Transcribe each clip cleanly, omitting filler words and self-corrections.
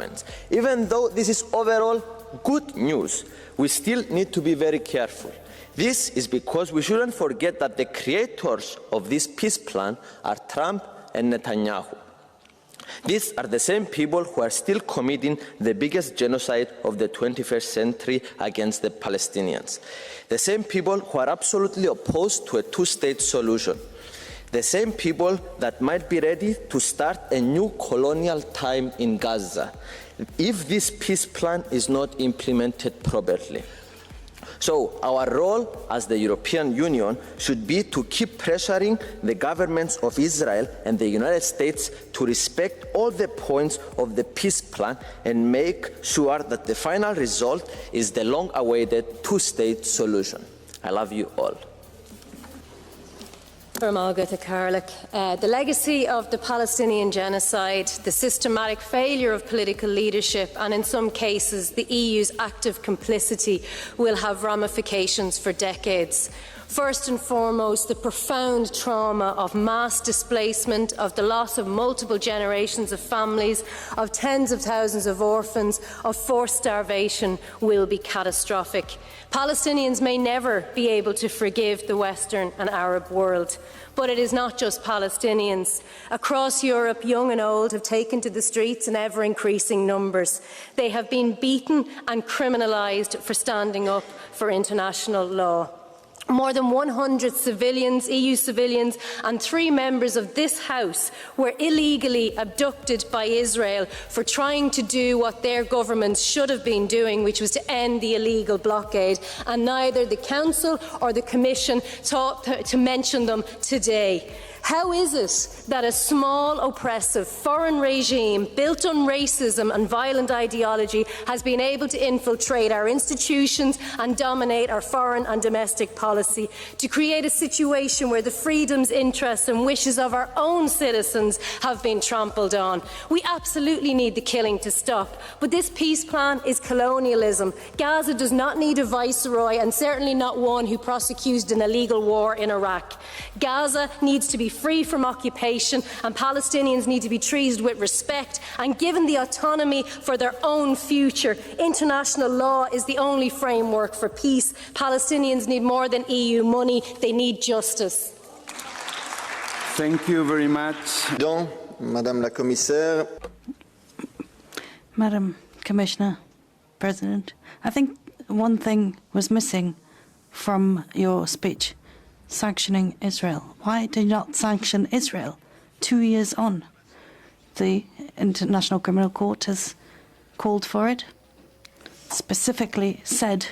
developments. Even though this is overall good news, we still need to be very careful. This is because we shouldn't forget that the creators of this peace plan are Trump and Netanyahu. These are the same people who are still committing the biggest genocide of the 21st century against the Palestinians. The same people who are absolutely opposed to a two-state solution. The same people that might be ready to start a new colonial time in Gaza if this peace plan is not implemented properly. So our role as the European Union should be to keep pressuring the governments of Israel and the United States to respect all the points of the peace plan and make sure that the final result is the long-awaited two-state solution. I love you all. The legacy of the Palestinian genocide, the systematic failure of political leadership and in some cases the EU's active complicity will have ramifications for decades. First and foremost, the profound trauma of mass displacement, of the loss of multiple generations of families, of tens of thousands of orphans, of forced starvation will be catastrophic. Palestinians may never be able to forgive the Western and Arab world. But it is not just Palestinians. Across Europe, young and old have taken to the streets in ever-increasing numbers. They have been beaten and criminalised for standing up for international law. More than 100 civilians, EU civilians, and 3 members of this House were illegally abducted by Israel for trying to do what their governments should have been doing, which was to end the illegal blockade, and neither the Council or the Commission thought to mention them today. How is it that a small, oppressive foreign regime built on racism and violent ideology has been able to infiltrate our institutions and dominate our foreign and domestic policy, to create a situation where the freedoms, interests and wishes of our own citizens have been trampled on? We absolutely need the killing to stop, but this peace plan is colonialism. Gaza does not need a viceroy, and certainly not one who prosecutes an illegal war in Iraq. Gaza needs to be free from occupation, and Palestinians need to be treated with respect and given the autonomy for their own future. International law is the only framework for peace. Palestinians need more than EU money, they need justice. Thank you very much. Madame la Commissaire. Madam Commissioner, President, I think one thing was missing from your speech. Sanctioning Israel. Why do you not sanction Israel 2 years on? The International Criminal Court has called for it, specifically said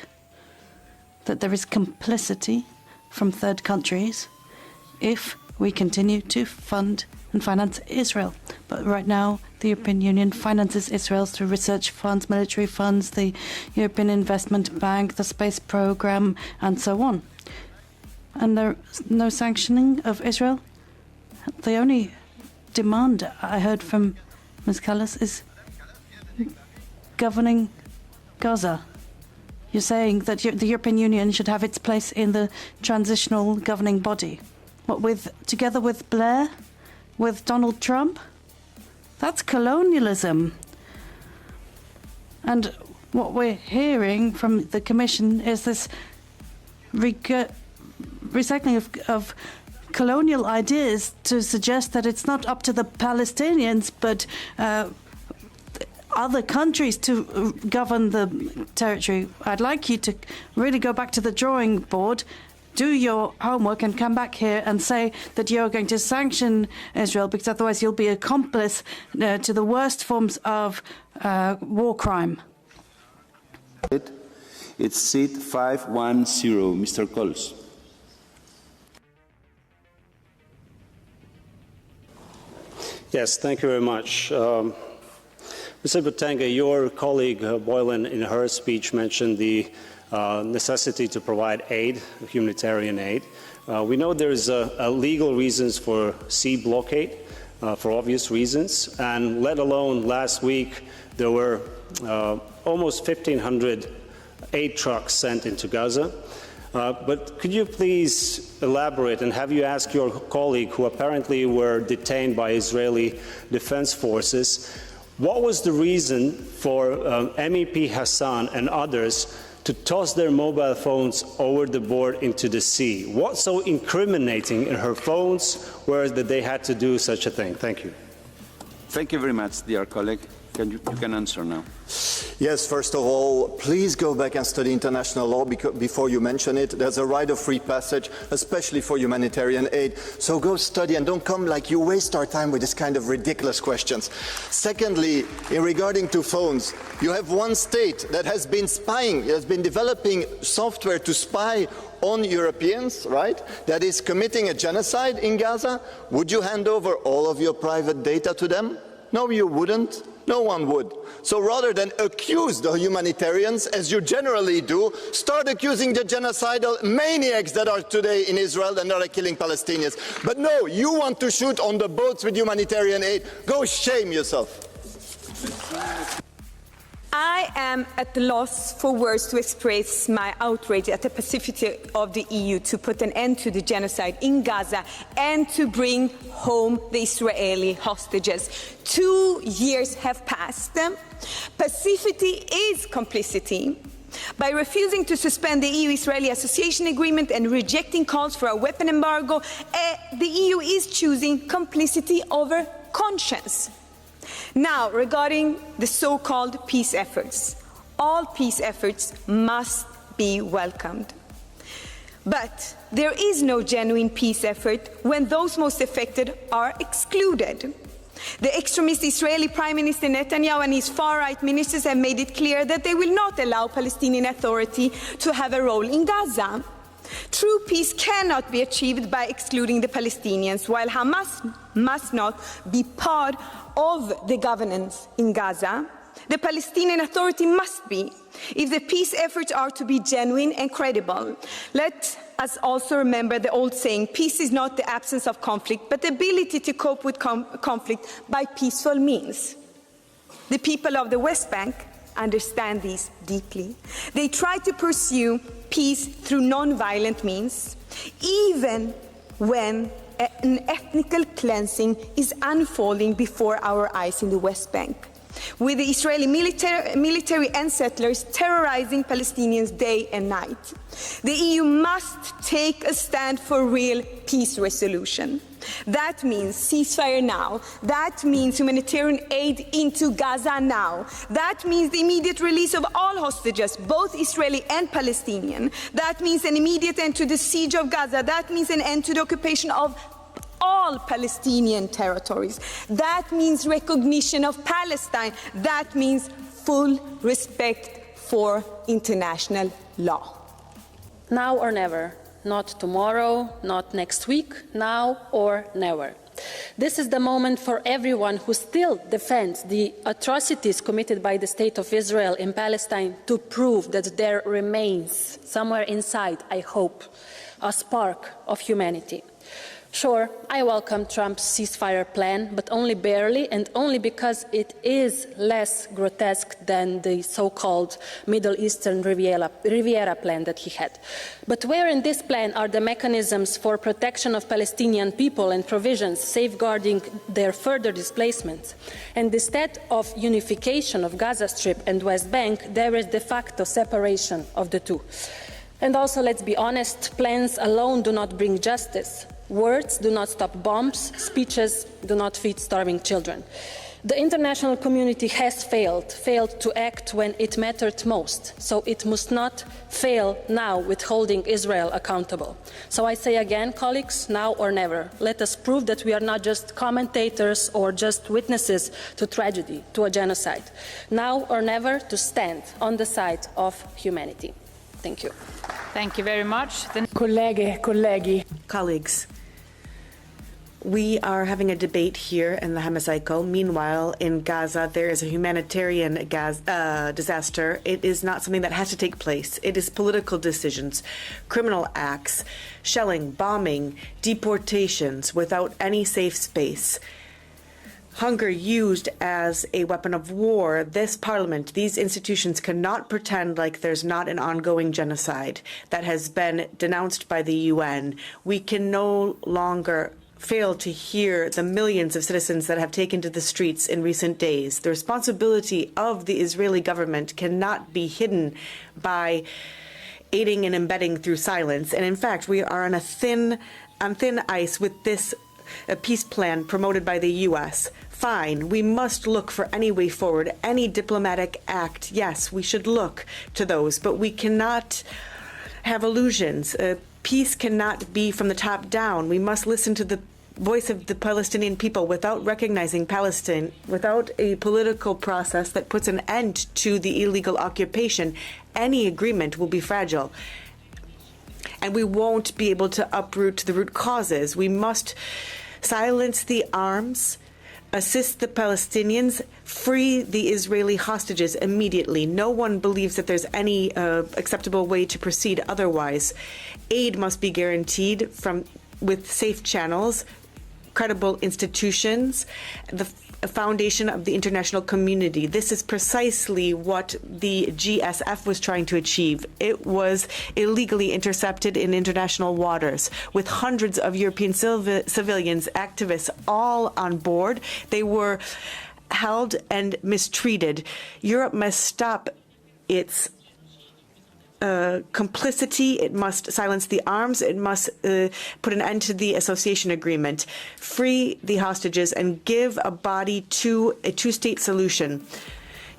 that there is complicity from third countries if we continue to fund and finance Israel. But right now, the European Union finances Israel through research funds, military funds, the European Investment Bank, the space program, and so on. And there's no sanctioning of Israel. The only demand I heard from Ms. Callas is governing Gaza. You're saying that the European Union should have its place in the transitional governing body. What, together with Blair? With Donald Trump? That's colonialism. And what we're hearing from the Commission is this recycling of colonial ideas to suggest that it's not up to the Palestinians but other countries to govern the territory. I'd like you to really go back to the drawing board, do your homework and come back here and say that you're going to sanction Israel, because otherwise you'll be accomplice to the worst forms of war crime. It's seat 510, Mr. Coles. Yes, thank you very much. Mr. Botenga, your colleague Boylan in her speech mentioned the necessity to provide aid, humanitarian aid. We know there's legal reasons for sea blockade, for obvious reasons, and let alone last week there were almost 1,500 aid trucks sent into Gaza. But could you please elaborate, and have you asked your colleague who apparently were detained by Israeli defense forces, What was the reason for MEP Hassan and others to toss their mobile phones over the board into the sea? What's so incriminating in her phones where that they had to do such a thing? Thank you. Thank you very much, dear colleague. You can answer now. Yes, first of all, please go back and study international law before you mention it. There's a right of free passage, especially for humanitarian aid. So go study and don't come like you waste our time with this kind of ridiculous questions. Secondly, in regarding to phones, you have one state that has been spying, has been developing software to spy on Europeans, right? That is committing a genocide in Gaza. Would you hand over all of your private data to them? No, you wouldn't. No one would. So rather than accuse the humanitarians, as you generally do, start accusing the genocidal maniacs that are today in Israel and that are killing Palestinians. But no, you want to shoot on the boats with humanitarian aid. Go shame yourself. I am at the loss for words to express my outrage at the passivity of the EU to put an end to the genocide in Gaza and to bring home the Israeli hostages. 2 years have passed. Passivity is complicity. By refusing to suspend the EU-Israeli Association Agreement and rejecting calls for a weapon embargo, the EU is choosing complicity over conscience. Now, regarding the so-called peace efforts, all peace efforts must be welcomed. But there is no genuine peace effort when those most affected are excluded. The extremist Israeli Prime Minister Netanyahu and his far-right ministers have made it clear that they will not allow Palestinian Authority to have a role in Gaza. True peace cannot be achieved by excluding the Palestinians, while Hamas must not be part of the governance in Gaza. The Palestinian Authority must be, if the peace efforts are to be genuine and credible. Let us also remember the old saying, peace is not the absence of conflict, but the ability to cope with conflict by peaceful means. The people of the West Bank understand this deeply. They try to pursue peace through non-violent means, even when an ethnical cleansing is unfolding before our eyes in the West Bank, with the Israeli military and settlers terrorizing Palestinians day and night. The EU must take a stand for real peace resolution. That means ceasefire now. That means humanitarian aid into Gaza now. That means the immediate release of all hostages, both Israeli and Palestinian. That means an immediate end to the siege of Gaza. That means an end to the occupation of all Palestinian territories. That means recognition of Palestine. That means full respect for international law. Now or never. Not tomorrow, not next week, now or never. This is the moment for everyone who still defends the atrocities committed by the State of Israel in Palestine to prove that there remains, somewhere inside, I hope, a spark of humanity. Sure, I welcome Trump's ceasefire plan, but only barely, and only because it is less grotesque than the so-called Middle Eastern Riviera plan that he had. But where in this plan are the mechanisms for protection of Palestinian people and provisions safeguarding their further displacement? And instead of unification of Gaza Strip and West Bank, there is de facto separation of the two. And also, let's be honest, plans alone do not bring justice. Words do not stop bombs, speeches do not feed starving children. The international community has failed to act when it mattered most, so it must not fail now with holding Israel accountable. So I say again, colleagues, now or never, let us prove that we are not just commentators or just witnesses to tragedy, to a genocide. Now or never to stand on the side of humanity. Thank you. Thank you very much. Colleagues, we are having a debate here in the Hemicycle. Meanwhile, in Gaza, there is a humanitarian disaster. It is not something that has to take place. It is political decisions, criminal acts, shelling, bombing, deportations without any safe space. Hunger used as a weapon of war. This parliament, these institutions cannot pretend like there's not an ongoing genocide that has been denounced by the UN. We can no longer fail to hear the millions of citizens that have taken to the streets in recent days. The responsibility of the Israeli government cannot be hidden by aiding and abetting through silence. And in fact, we are on thin ice with this peace plan promoted by the U.S. Fine, we must look for any way forward, any diplomatic act. Yes, we should look to those, but we cannot have illusions. Peace cannot be from the top down. We must listen to the voice of the Palestinian people without recognizing Palestine, without a political process that puts an end to the illegal occupation. Any agreement will be fragile. And we won't be able to uproot the root causes. We must silence the arms, assist the Palestinians, free the Israeli hostages immediately. No one believes that there's any acceptable way to proceed otherwise. Aid must be guaranteed with safe channels, credible institutions, the foundation of the international community. This is precisely what the GSF was trying to achieve. It was illegally intercepted in international waters with hundreds of European civilians, activists, all on board. They were held and mistreated. Europe must stop its complicity. It must silence the arms. It must put an end to the association agreement, free the hostages, and give a body to a two-state solution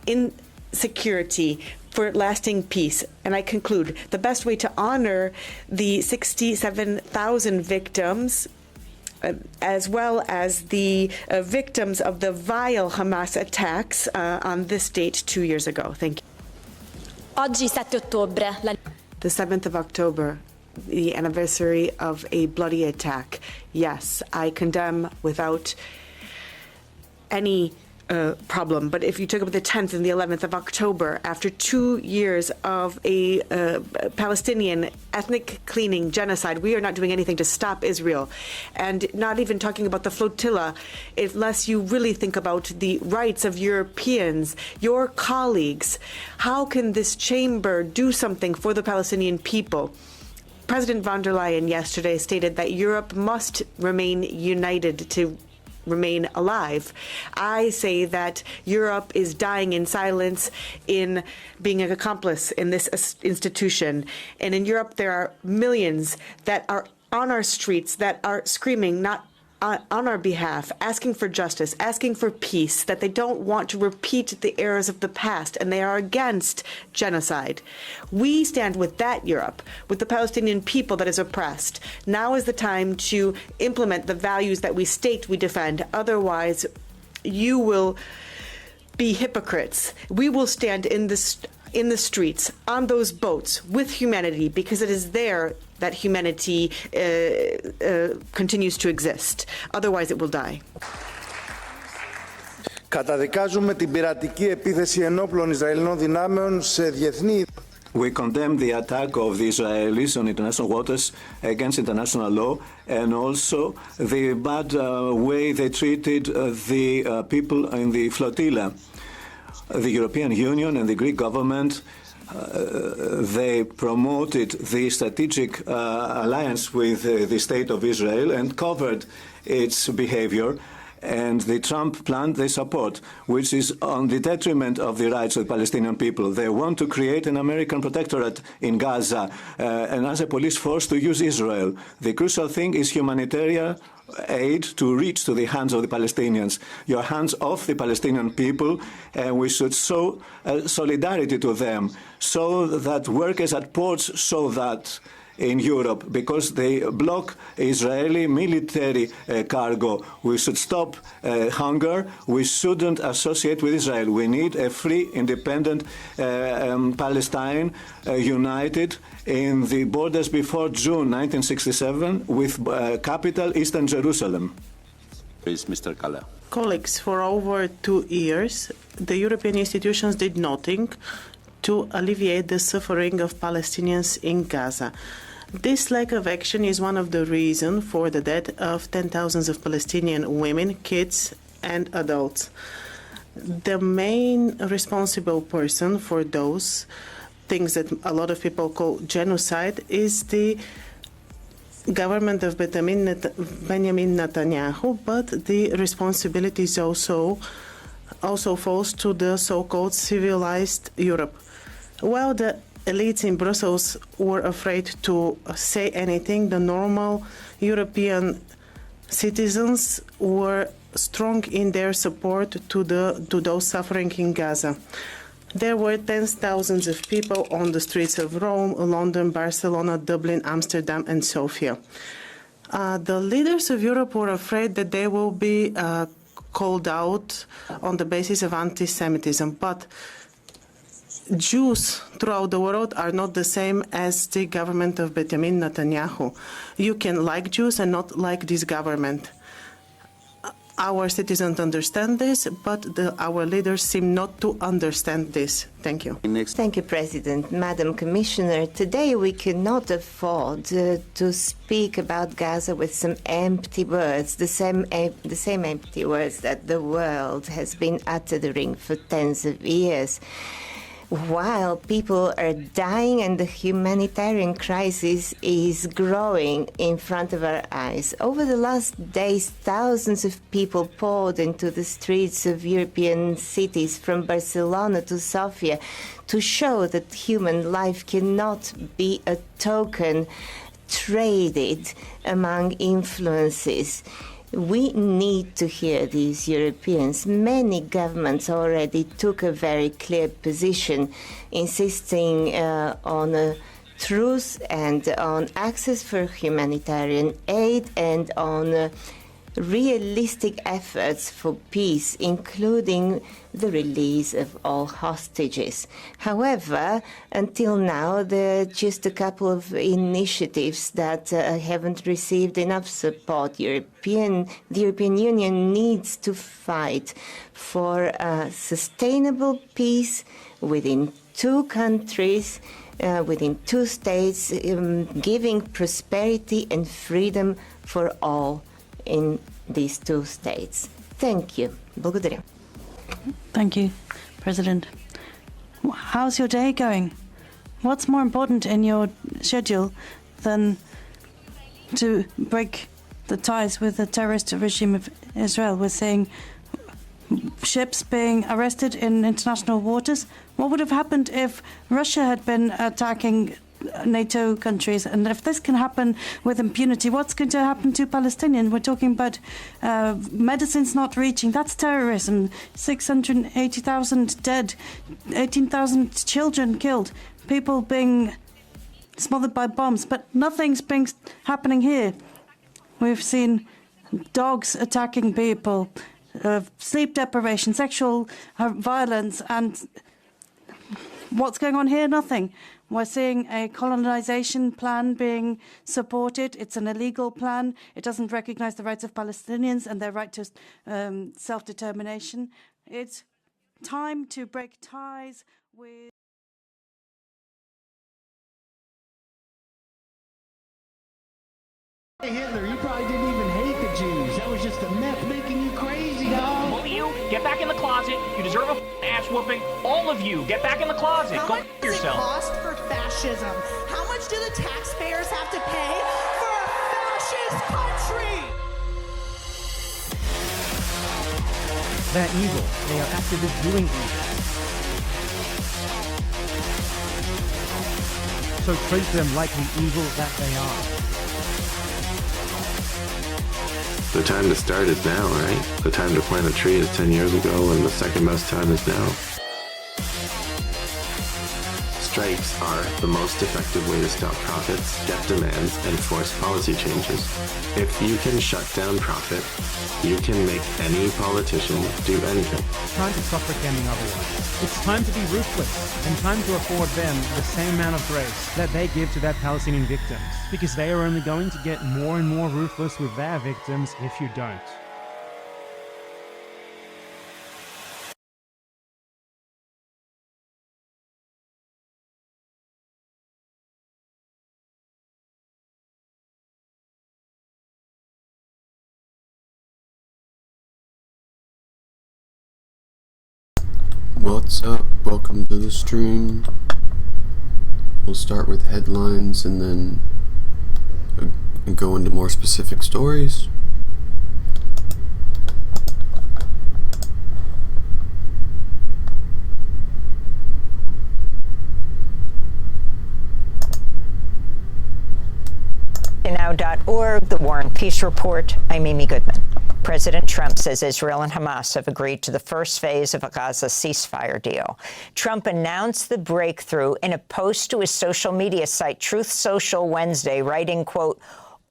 in security for lasting peace. And I conclude, the best way to honor the 67,000 victims as well as the victims of the vile Hamas attacks on this date 2 years ago. Thank you. Oggi 7 ottobre. The 7th of October, the anniversary of a bloody attack. Yes, I condemn without any problem. But if you took up the 10th and the 11th of October, after 2 years of a Palestinian ethnic cleaning genocide, we are not doing anything to stop Israel. And not even talking about the flotilla, unless you really think about the rights of Europeans, your colleagues. How can this chamber do something for the Palestinian people? President von der Leyen yesterday stated that Europe must remain united to remain alive. I say that Europe is dying in silence in being an accomplice in this institution. And in Europe, there are millions that are on our streets that are screaming, not on our behalf, asking for justice, asking for peace, that they don't want to repeat the errors of the past, and they are against genocide. We stand with that Europe, with the Palestinian people that is oppressed. Now is the time to implement the values that we state we defend. Otherwise, you will be hypocrites. We will stand in the streets, on those boats, with humanity, because it is there that humanity continues to exist. Otherwise, it will die. Καταδικάζουμε την πειρατική επίθεση ενόπλων Ισραηλινών δυνάμεων σε διεθνή. We condemn the attack of the Israelis on international waters against international law, and also the bad way they treated the people in the flotilla. The European Union and the Greek government, they promoted the strategic alliance with the State of Israel and covered its behavior. And the Trump plan they support, which is on the detriment of the rights of the Palestinian people. They want to create an American protectorate in Gaza and as a police force to use Israel. The crucial thing is humanitarian aid to reach to the hands of the Palestinians. Your hands off the Palestinian people, and we should show solidarity to them, so that workers at ports show that in Europe, because they block Israeli military cargo. We should stop hunger. We shouldn't associate with Israel. We need a free, independent Palestine, united in the borders before June 1967 with capital Eastern Jerusalem. Please, Mr. Kalla. Colleagues, for over 2 years, the European institutions did nothing to alleviate the suffering of Palestinians in Gaza. This lack of action is one of the reasons for the death of 10,000s of Palestinian women, kids, and adults. The main responsible person for those things that a lot of people call genocide is the government of Benjamin Netanyahu, but the responsibility is also falls to the so-called civilized Europe. While the elites in Brussels were afraid to say anything, the normal European citizens were strong in their support to those suffering in Gaza. There were tens of thousands of people on the streets of Rome, London, Barcelona, Dublin, Amsterdam, and Sofia. The leaders of Europe were afraid that they will be called out on the basis of anti-Semitism, but Jews throughout the world are not the same as the government of Benjamin Netanyahu. You can like Jews and not like this government. Our citizens understand this, but our leaders seem not to understand this. Thank you. Thank you, President. Madam Commissioner, today we cannot afford to speak about Gaza with some empty words, the same empty words that the world has been uttering for tens of years. While people are dying and the humanitarian crisis is growing in front of our eyes. Over the last days, thousands of people poured into the streets of European cities from Barcelona to Sofia to show that human life cannot be a token traded among influences. We need to hear these Europeans. Many governments already took a very clear position, insisting on a truce and on access for humanitarian aid and on realistic efforts for peace, including the release of all hostages. However, until now, there are just a couple of initiatives that haven't received enough support. The European Union needs to fight for a sustainable peace within two countries, within two states, giving prosperity and freedom for all in these two states. Thank you. Благодаря. Thank you, President. How's your day going? What's more important in your schedule than to break the ties with the terrorist regime of Israel? We're seeing ships being arrested in international waters. What would have happened if Russia had been attacking NATO countries? And if this can happen with impunity, what's going to happen to Palestinians? We're talking about medicines not reaching. That's terrorism. 680,000 dead, 18,000 children killed, people being smothered by bombs. But nothing's been happening here. We've seen dogs attacking people, sleep deprivation, sexual violence, and what's going on here? Nothing. We're seeing a colonization plan being supported. It's an illegal plan. It doesn't recognize the rights of Palestinians and their right to self-determination. It's time to break ties with... Hey, Hitler, you probably didn't even hate the Jews. That was just the meth making you crazy, dog. Both of you, get back in the closet. You deserve a ass whooping. All of you, get back in the closet. Go f yourself. How much does it cost for fascism? How much do the taxpayers have to pay for a fascist country? They're evil. They are activists doing evil. So treat them like the evil that they are. The time to start is now, right? The time to plant a tree is 10 years ago, and the second best time is now. Strikes are the most effective way to stop profits, get demands, and force policy changes. If you can shut down profit, you can make any politician do anything. It's time to stop pretending otherwise. It's time to be ruthless, and time to afford them the same amount of grace that they give to their Palestinian victims, because they are only going to get more and more ruthless with their victims if you don't. What's up? Welcome to the stream. We'll start with headlines and then go into more specific stories. Now.org, The War and Peace Report. I'm Amy Goodman. President Trump says Israel and Hamas have agreed to the first phase of a Gaza ceasefire deal. Trump announced the breakthrough in a post to his social media site, Truth Social, Wednesday, writing, quote,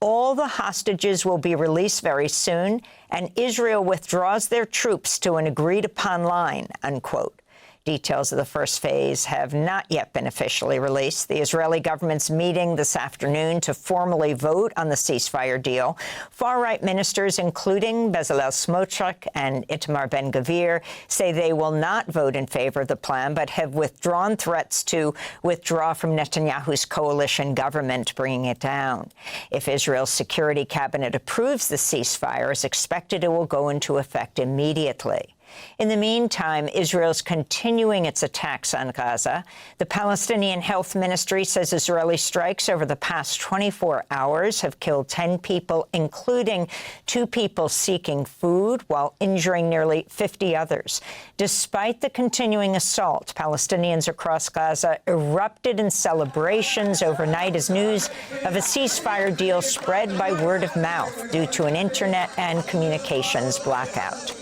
"All the hostages will be released very soon, and Israel withdraws their troops to an agreed-upon line," unquote. Details of the first phase have not yet been officially released. The Israeli government's meeting this afternoon to formally vote on the ceasefire deal. Far-right ministers, including Bezalel Smotrich and Itamar Ben-Gvir, say they will not vote in favor of the plan, but have withdrawn threats to withdraw from Netanyahu's coalition government, bringing it down. If Israel's security cabinet approves the ceasefire, as expected, it will go into effect immediately. In the meantime, Israel's continuing its attacks on Gaza. The Palestinian Health Ministry says Israeli strikes over the past 24 hours have killed 10 people, including 2 people seeking food, while injuring nearly 50 others. Despite the continuing assault, Palestinians across Gaza erupted in celebrations overnight as news of a ceasefire deal spread by word of mouth due to an internet and communications blackout.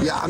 I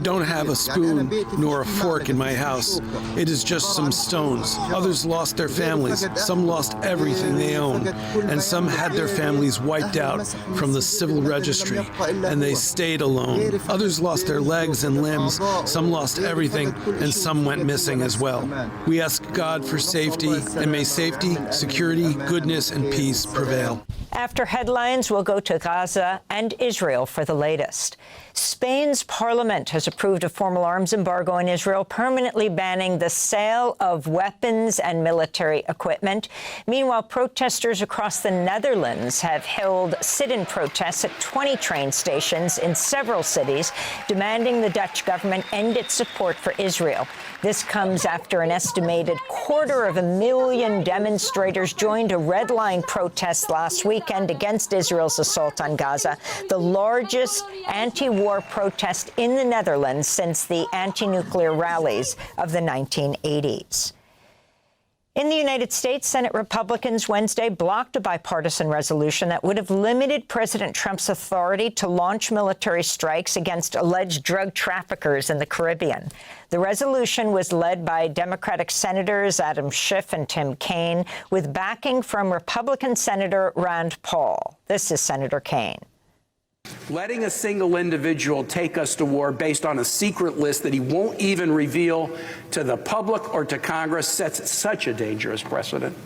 don't have a spoon nor a fork in my house. It is just some stones. Others lost their families. Some lost everything they own. And some had their families wiped out from the civil registry, and they stayed alone. Others lost their legs and limbs. Some lost everything, and some went missing as well. We ask God for safety, and may safety, security, goodness, and peace prevail. After headlines, we'll go to Gaza and Israel for the latest. Spain's parliament has approved a formal arms embargo on Israel, permanently banning the sale of weapons and military equipment. Meanwhile, protesters across the Netherlands have held sit-in protests at 20 train stations in several cities, demanding the Dutch government end its support for Israel. This comes after an estimated 250,000 demonstrators joined a Red Line protest last weekend against Israel's assault on Gaza, the largest anti-war protest in the Netherlands since the anti-nuclear rallies of the 1980s. In the United States, Senate Republicans Wednesday blocked a bipartisan resolution that would have limited President Trump's authority to launch military strikes against alleged drug traffickers in the Caribbean. The resolution was led by Democratic Senators Adam Schiff and Tim Kaine, with backing from Republican Senator Rand Paul. This is Senator Kaine. Letting a single individual take us to war based on a secret list that he won't even reveal to the public or to Congress sets such a dangerous precedent.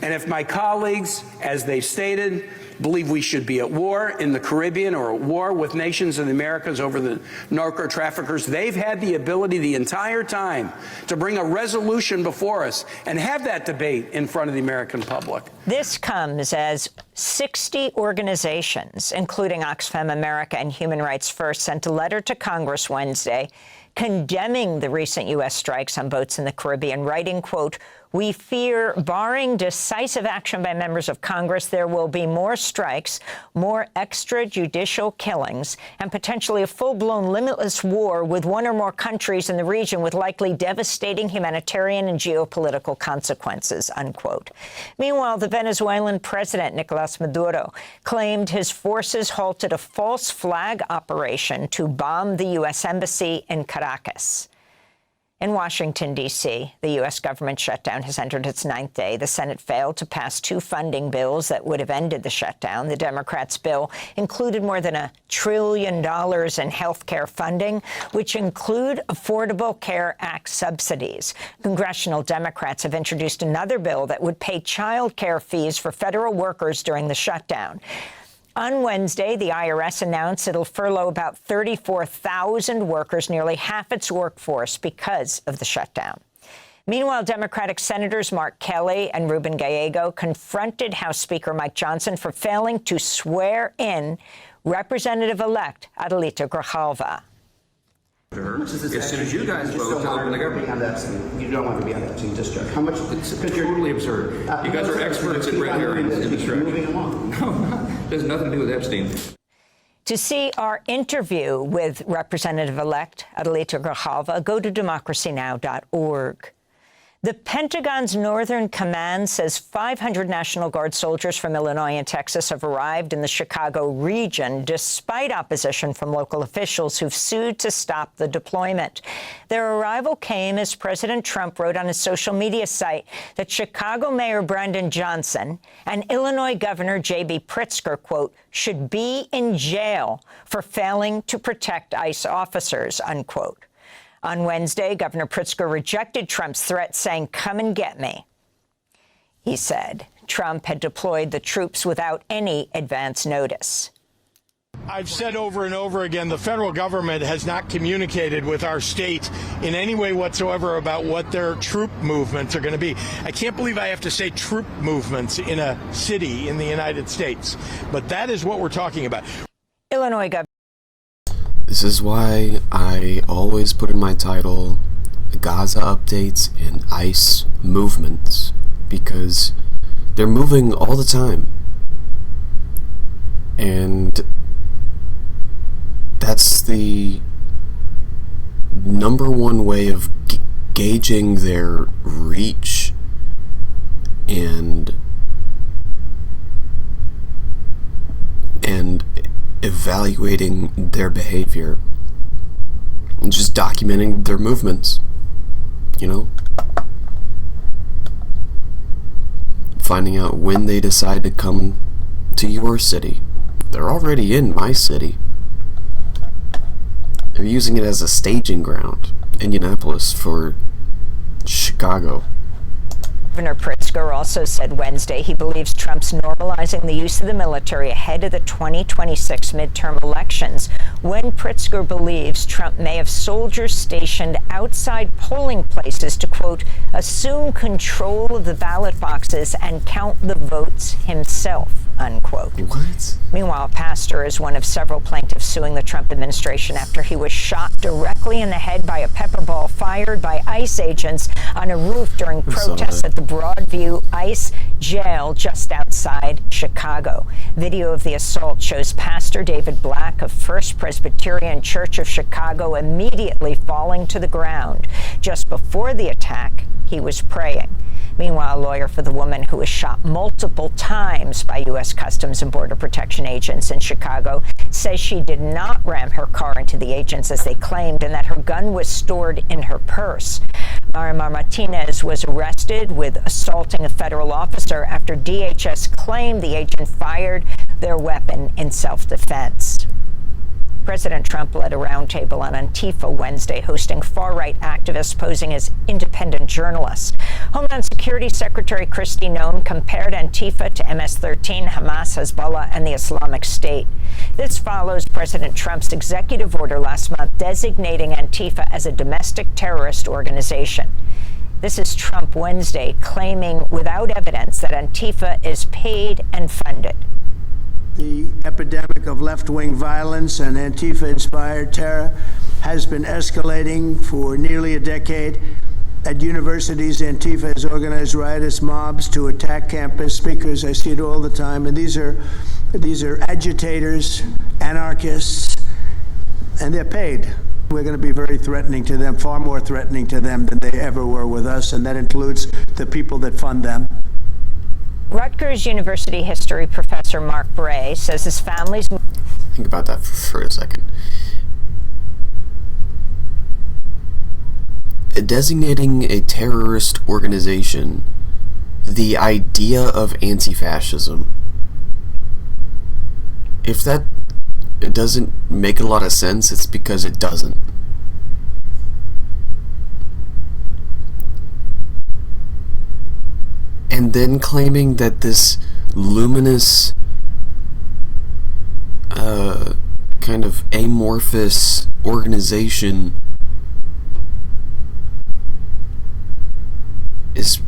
And if my colleagues, as they've stated, believe we should be at war in the Caribbean or at war with nations in the Americas over the narco traffickers, they've had the ability the entire time to bring a resolution before us and have that debate in front of the American public. This comes as 60 organizations, including Oxfam America and Human Rights First, sent a letter to Congress Wednesday condemning the recent U.S. strikes on boats in the Caribbean, writing, quote, "We fear, barring decisive action by members of Congress, there will be more strikes, more extrajudicial killings, and potentially a full-blown limitless war with one or more countries in the region with likely devastating humanitarian and geopolitical consequences," unquote. Meanwhile, the Venezuelan president, Nicolas Maduro, claimed his forces halted a false flag operation to bomb the U.S. embassy in Caracas. In Washington, D.C., the U.S. government shutdown has entered its 9th day. The Senate failed to pass 2 funding bills that would have ended the shutdown. The Democrats' bill included more than $1 trillion in health care funding, which include Affordable Care Act subsidies. Congressional Democrats have introduced another bill that would pay child care fees for federal workers during the shutdown. On Wednesday, the IRS announced it'll furlough about 34,000 workers, nearly half its workforce, because of the shutdown. Meanwhile, Democratic Senators Mark Kelly and Ruben Gallego confronted House Speaker Mike Johnson for failing to swear in Representative-elect Adelita Grijalva. As soon as you guys vote to open the government. You don't want to be on Epstein discharge. How much? It's totally absurd. You guys are experts at red herrings in this direction. Moving along. No, it has nothing to do with Epstein. To see our interview with Representative-elect Adelita Grijalva, go to democracynow.org. The Pentagon's Northern Command says 500 National Guard soldiers from Illinois and Texas have arrived in the Chicago region, despite opposition from local officials who've sued to stop the deployment. Their arrival came as President Trump wrote on his social media site that Chicago Mayor Brandon Johnson and Illinois Governor J.B. Pritzker, quote, should be in jail for failing to protect ICE officers, unquote. On Wednesday, Governor Pritzker rejected Trump's threat, saying, come and get me. He said Trump had deployed the troops without any advance notice. I've said over and over again, the federal government has not communicated with our state in any way whatsoever about what their troop movements are going to be. I can't believe I have to say troop movements in a city in the United States, but that is what we're talking about. Illinois Governor. This is why I always put in my title Gaza updates and ICE movements, because they're moving all the time. And that's the number one way of gauging their reach and evaluating their behavior and just documenting their movements, you know, finding out when they decide to come to your city. They're already in my city. They're using it as a staging ground, Indianapolis for Chicago. Governor Pritzker also said Wednesday he believes Trump's normalizing the use of the military ahead of the 2026 midterm elections, when Pritzker believes Trump may have soldiers stationed outside polling places to, quote, assume control of the ballot boxes and count the votes himself, unquote. What? Meanwhile, a pastor is one of several plaintiffs suing the Trump administration after he was shot directly in the head by a pepper ball fired by ICE agents on a roof during protests at the Broadview ICE jail just outside Chicago. Video of the assault shows Pastor David Black of First Presbyterian Church of Chicago immediately falling to the ground. Just before the attack, he was praying. Meanwhile, a lawyer for the woman who was shot multiple times by U.S. Customs and Border Protection agents in Chicago says she did not ram her car into the agents as they claimed, and that her gun was stored in her purse. Marimar Martinez was arrested with assaulting a federal officer after DHS claimed the agent fired their weapon in self-defense. President Trump led a roundtable on Antifa Wednesday, hosting far-right activists posing as independent journalists. Homeland Security Secretary Kristi Noem compared Antifa to MS-13, Hamas, Hezbollah, and the Islamic State. This follows President Trump's executive order last month designating Antifa as a domestic terrorist organization. This is Trump Wednesday claiming without evidence that Antifa is paid and funded. The epidemic of left-wing violence and Antifa-inspired terror has been escalating for nearly a decade. At universities, Antifa has organized riotous mobs to attack campus speakers. I see it all the time. And these are agitators, anarchists, and they're paid. We're going to be very threatening to them, far more threatening to them than they ever were with us, and that includes the people that fund them. Rutgers University history professor Mark Bray says his family's... Think about that for a second. Designating a terrorist organization, the idea of anti-fascism, if that doesn't make a lot of sense, it's because it doesn't. And then claiming that this luminous, kind of amorphous organization is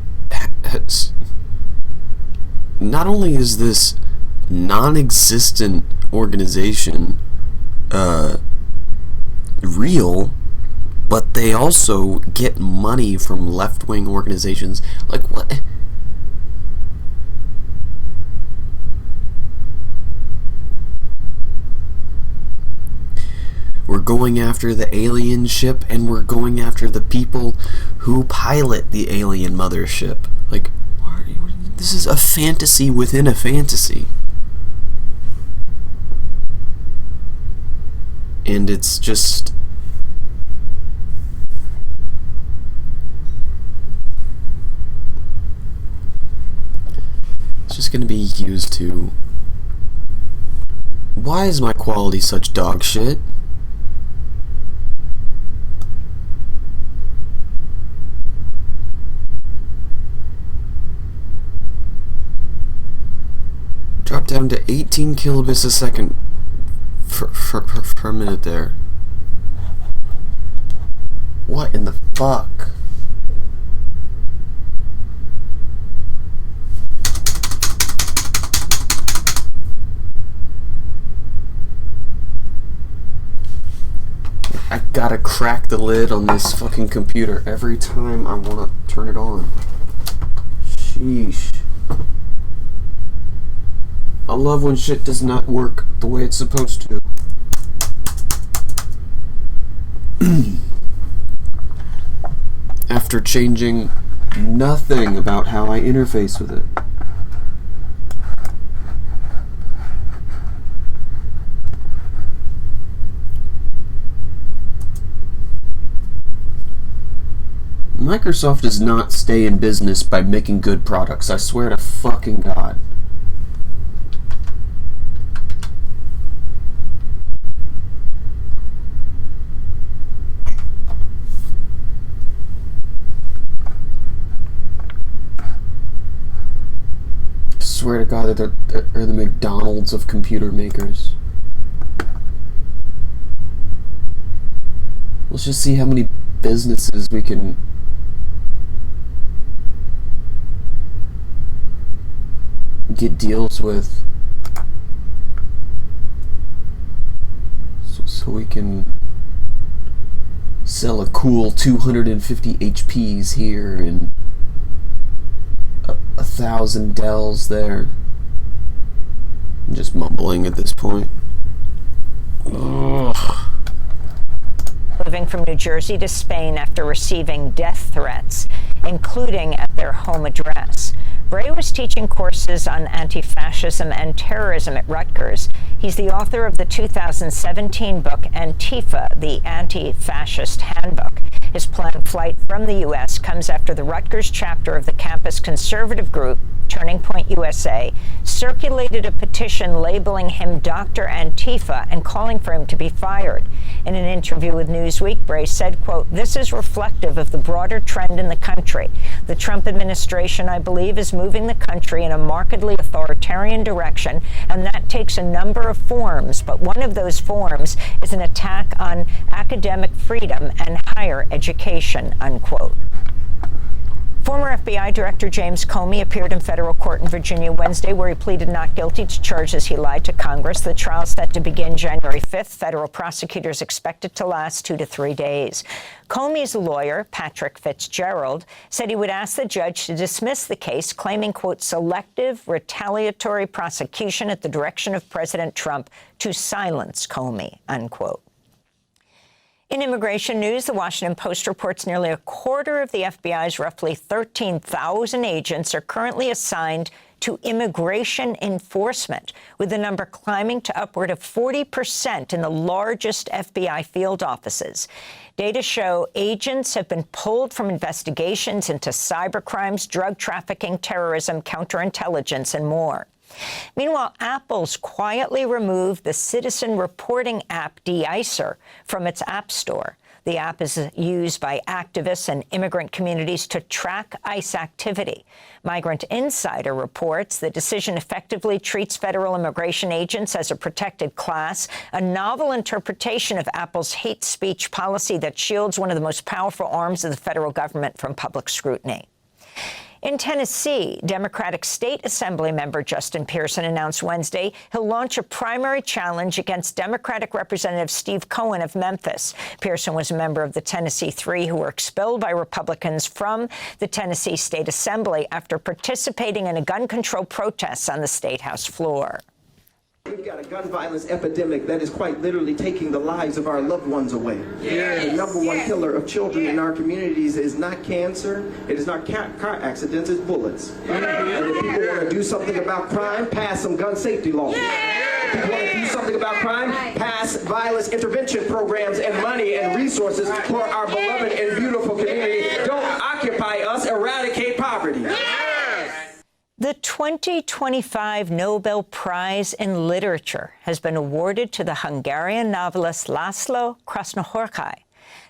not only is this non-existent organization real, but they also get money from left-wing organizations. Like, what? We're going after the alien ship, and we're going after the people who pilot the alien mothership. Like, this is a fantasy within a fantasy. And it's just... it's just gonna be used to... Why is my quality such dog shit? Drop down to 18 kilobits a second per minute there. What in the fuck? I gotta crack the lid on this fucking computer every time I wanna turn it on. Sheesh. I love when shit does not work the way it's supposed to. After changing nothing about how I interface with it. Microsoft does not stay in business by making good products, I swear to fucking God. I swear to God that they're the McDonald's of computer makers. Let's just see how many businesses we can get deals with so we can sell a cool 250 HPs here and 1,000 Dells there. I'm just mumbling at this point. Ugh. Moving from New Jersey to Spain after receiving death threats, including at their home address. Bray was teaching courses on anti-fascism and terrorism at Rutgers. He's the author of the 2017 book Antifa, the Anti-Fascist Handbook. His planned flight from the U.S. comes after the Rutgers chapter of the campus conservative group Turning Point USA circulated a petition labeling him Dr. Antifa and calling for him to be fired. In an interview with Newsweek, Bray said, quote, "This is reflective of the broader trend in the country. The Trump administration, I believe, is moving the country in a markedly authoritarian direction, and that takes a number of forms, but one of those forms is an attack on academic freedom and higher education," unquote. Former FBI Director James Comey appeared in federal court in Virginia Wednesday, where he pleaded not guilty to charges he lied to Congress. The trial is set to begin January 5th. Federal prosecutors expect it to last 2 to 3 days. Comey's lawyer, Patrick Fitzgerald, said he would ask the judge to dismiss the case, claiming, quote, "selective, retaliatory prosecution at the direction of President Trump to silence Comey," unquote. In immigration news, the Washington Post reports nearly a quarter of the FBI's roughly 13,000 agents are currently assigned to immigration enforcement, with the number climbing to upward of 40% in the largest FBI field offices. Data show agents have been pulled from investigations into cybercrimes, drug trafficking, terrorism, counterintelligence, and more. Meanwhile, Apple's quietly removed the citizen reporting app De-icer from its App Store. The app is used by activists and immigrant communities to track ICE activity. Migrant Insider reports the decision effectively treats federal immigration agents as a protected class, a novel interpretation of Apple's hate speech policy that shields one of the most powerful arms of the federal government from public scrutiny. In Tennessee, Democratic State Assembly member Justin Pearson announced Wednesday he'll launch a primary challenge against Democratic Representative Steve Cohen of Memphis. Pearson was a member of the Tennessee Three who were expelled by Republicans from the Tennessee State Assembly after participating in a gun control protest on the State House floor. We've got a gun violence epidemic that is quite literally taking the lives of our loved ones away. Yes. The number one killer of children in our communities is not cancer, it is not car accidents, it's bullets. And if people want to do something about crime, pass some gun safety laws. If people want to do something about crime, pass violence intervention programs and money and resources for our beloved and beautiful community. Don't occupy us, eradicate poverty. The 2025 Nobel Prize in Literature has been awarded to the Hungarian novelist Laszlo Krasznahorkai.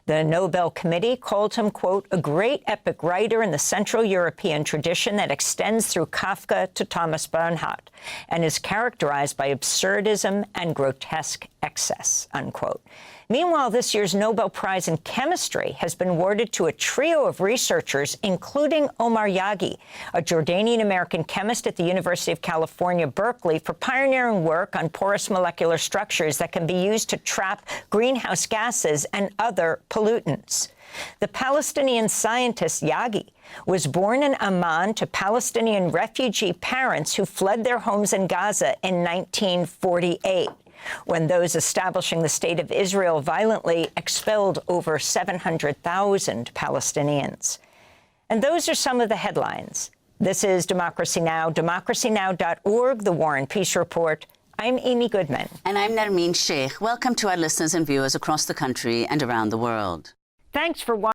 The Nobel Committee called him, quote, a great epic writer in the Central European tradition that extends through Kafka to Thomas Bernhardt and is characterized by absurdism and grotesque excess, unquote. Meanwhile, this year's Nobel Prize in Chemistry has been awarded to a trio of researchers, including Omar Yaghi, a Jordanian-American chemist at the University of California, Berkeley, for pioneering work on porous molecular structures that can be used to trap greenhouse gases and other pollutants. The Palestinian scientist Yaghi was born in Amman to Palestinian refugee parents who fled their homes in Gaza in 1948. When those establishing the State of Israel violently expelled over 700,000 Palestinians. And those are some of the headlines. This is Democracy Now!, democracynow.org, The War and Peace Report. I'm Amy Goodman. And I'm Nermeen Sheikh. Welcome to our listeners and viewers across the country and around the world. Thanks for watching.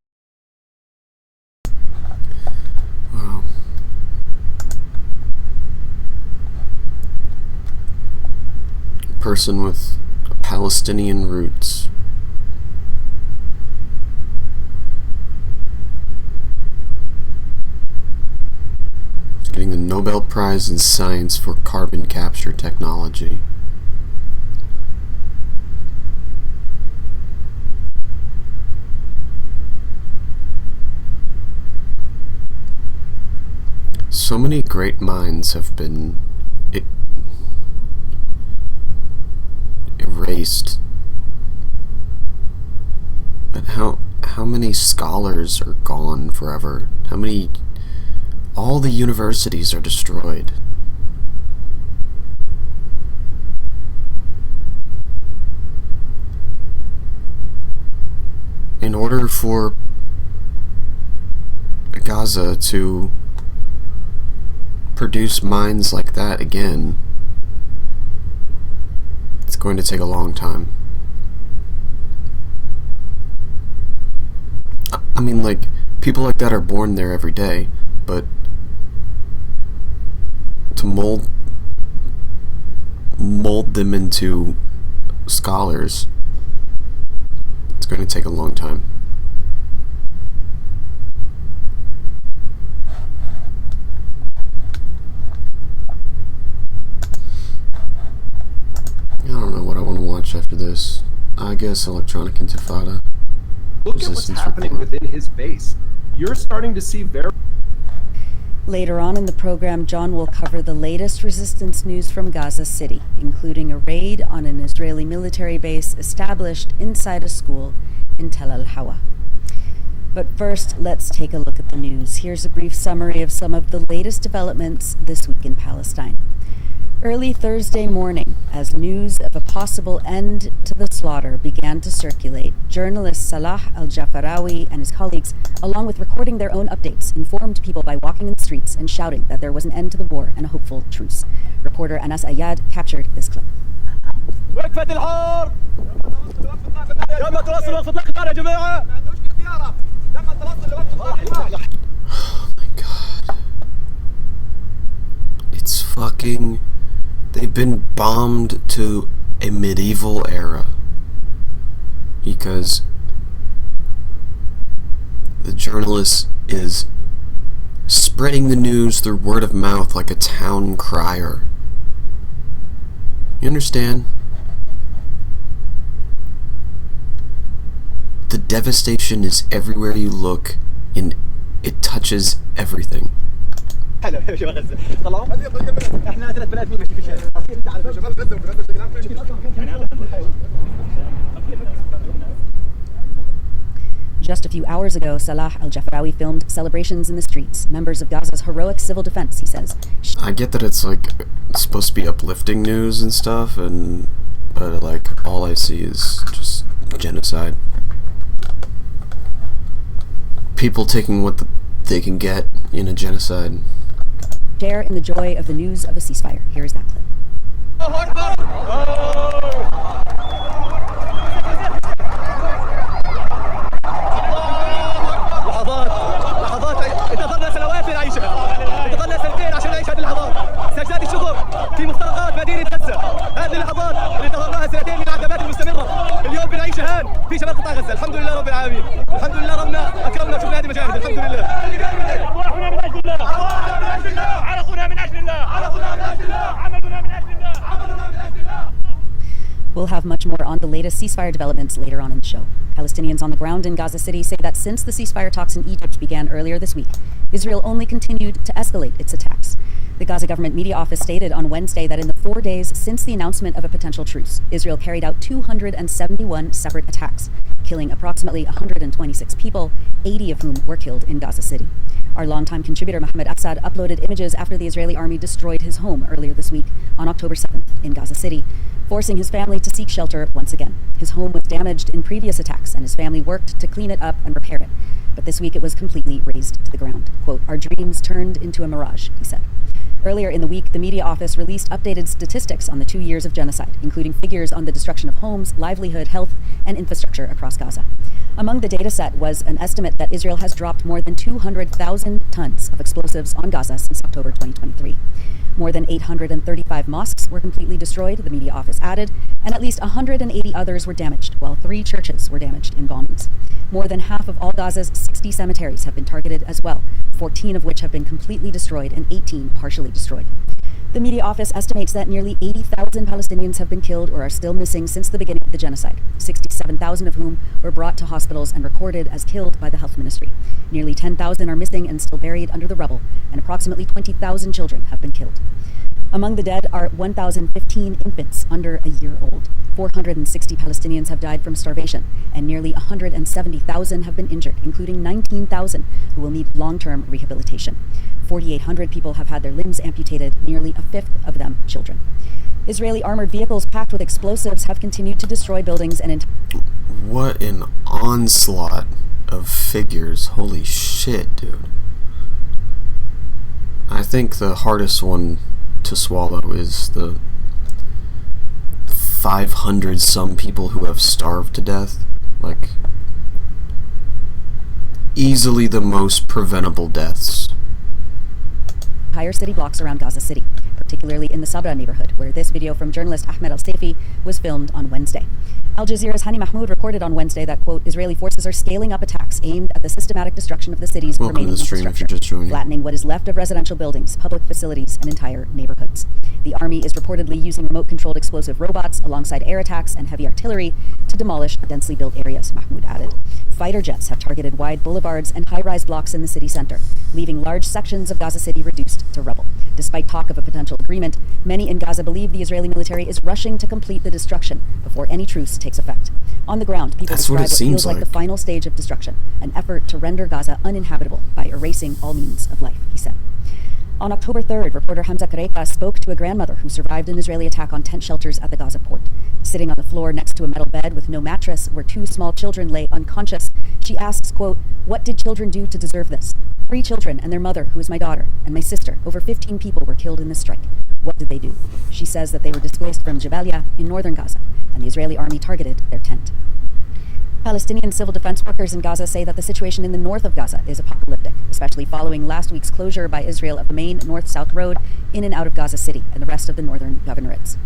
Person with Palestinian roots. He's getting the Nobel Prize in Science for carbon capture technology. So many great minds have been erased. But how many scholars are gone forever? All the universities are destroyed. In order for Gaza to produce minds like that again, it's going to take a long time. I mean, like, people like that are born there every day, but to mold them into scholars, it's going to take a long time. I don't know what I want to watch after this. I guess Electronic Intifada. Look at what's happening within his base. You're starting to see very... Later on in the program, John will cover the latest resistance news from Gaza City, including a raid on an Israeli military base established inside a school in Tel Al-Hawa. But first, let's take a look at the news. Here's a brief summary of some of the latest developments this week in Palestine. Early Thursday morning, as news of a possible end to the slaughter began to circulate, journalist Salah Al-Jafarawi and his colleagues, along with recording their own updates, informed people by walking in the streets and shouting that there was an end to the war and a hopeful truce. Reporter Anas Ayad captured this clip. Oh my god. It's fucking... They've been bombed to a medieval era because the journalist is spreading the news through word of mouth like a town crier. You understand? The devastation is everywhere you look, and it touches everything. هلا شباب غزه طلعوا احنا 3 بني ادمين ماشي في الشارع شباب غزه وبنات Just a few hours ago, Salah al-Jafrawi filmed celebrations in the streets, members of Gaza's heroic civil defense, he says. I get that it's like supposed to be uplifting news and stuff, but like all I see is just genocide. People taking what they can get in a genocide. Share in the joy of the news of a ceasefire. Here is that clip. لحظات انتظرنا سنوات لنعيشها انتظرنا سنتين عشان نعيش هذه اللحظات سجدات الشكر في مفترقات مدينة غزة هذه اللحظات اللي انتظرناها سنتين من العذابات المستمرة اليوم بنعيشها هان في شمال قطاع غزة الحمد لله رب العالمين الحمد لله ربنا أكرمنا وشفنا هذه المشاهد الحمد لله أرواحنا من أجل الله عرقنا من أجل الله عملنا من أجل الله We'll have much more on the latest ceasefire developments later on in the show. Palestinians on the ground in Gaza City say that since the ceasefire talks in Egypt began earlier this week, Israel only continued to escalate its attacks. The Gaza government media office stated on Wednesday that in the 4 days since the announcement of a potential truce, Israel carried out 271 separate attacks, killing approximately 126 people, 80 of whom were killed in Gaza City. Our longtime contributor Mohammed Assad uploaded images after the Israeli army destroyed his home earlier this week on October 7th in Gaza City, forcing his family to seek shelter once again. His home was damaged in previous attacks, and his family worked to clean it up and repair it. But this week it was completely razed to the ground. Quote, "Our dreams turned into a mirage," he said. Earlier in the week, the media office released updated statistics on the 2 years of genocide, including figures on the destruction of homes, livelihood, health, and infrastructure across Gaza. Among the data set was an estimate that Israel has dropped more than 200,000 tons of explosives on Gaza since October 2023. More than 835 mosques were completely destroyed, the media office added, and at least 180 others were damaged, while 3 churches were damaged in bombings. More than half of all Gaza's 60 cemeteries have been targeted as well, 14 of which have been completely destroyed and 18 partially destroyed. The media office estimates that nearly 80,000 Palestinians have been killed or are still missing since the beginning of the genocide, 67,000 of whom were brought to hospitals and recorded as killed by the health ministry. Nearly 10,000 are missing and still buried under the rubble, and approximately 20,000 children have been killed. Among the dead are 1,015 infants under a year old. 460 Palestinians have died from starvation, and nearly 170,000 have been injured, including 19,000 who will need long-term rehabilitation. 4,800 people have had their limbs amputated, nearly a fifth of them children. Israeli armored vehicles packed with explosives have continued to destroy buildings and What an onslaught of figures. Holy shit, dude. I think the hardest one to swallow is the 500 some people who have starved to death. Like, easily the most preventable deaths. entire city blocks around Gaza City, particularly in the Sabra neighborhood, where this video from journalist Ahmed Al-Saifi was filmed on Wednesday. Al Jazeera's Hani Mahmoud reported on Wednesday that, quote, Israeli forces are scaling up attacks aimed at the systematic destruction of the city's remaining infrastructure, flattening what is left of residential buildings, public facilities, and entire neighborhoods. The army is reportedly using remote-controlled explosive robots alongside air attacks and heavy artillery to demolish densely built areas, Mahmoud added. Fighter jets have targeted wide boulevards and high-rise blocks in the city center, leaving large sections of Gaza City reduced to rubble. Despite talk of a potential agreement, many in Gaza believe the Israeli military is rushing to complete the destruction before any truce takes effect. On the ground, people describe what feels like the final stage of destruction, an effort to render Gaza uninhabitable by erasing all means of life, he said. On October 3rd, reporter Hamza Kareika spoke to a grandmother who survived an Israeli attack on tent shelters at the Gaza port. Sitting on the floor next to a metal bed with no mattress where 2 small children lay unconscious, she asks, quote, what did children do to deserve this? 3 children and their mother, who is my daughter, and my sister. Over 15 people were killed in this strike. What did they do? She says that they were displaced from Jabalia in northern Gaza, and the Israeli army targeted their tent. Palestinian civil defense workers in Gaza say that the situation in the north of Gaza is apocalyptic, especially following last week's closure by Israel of the main north-south road in and out of Gaza City and the rest of the northern governorates.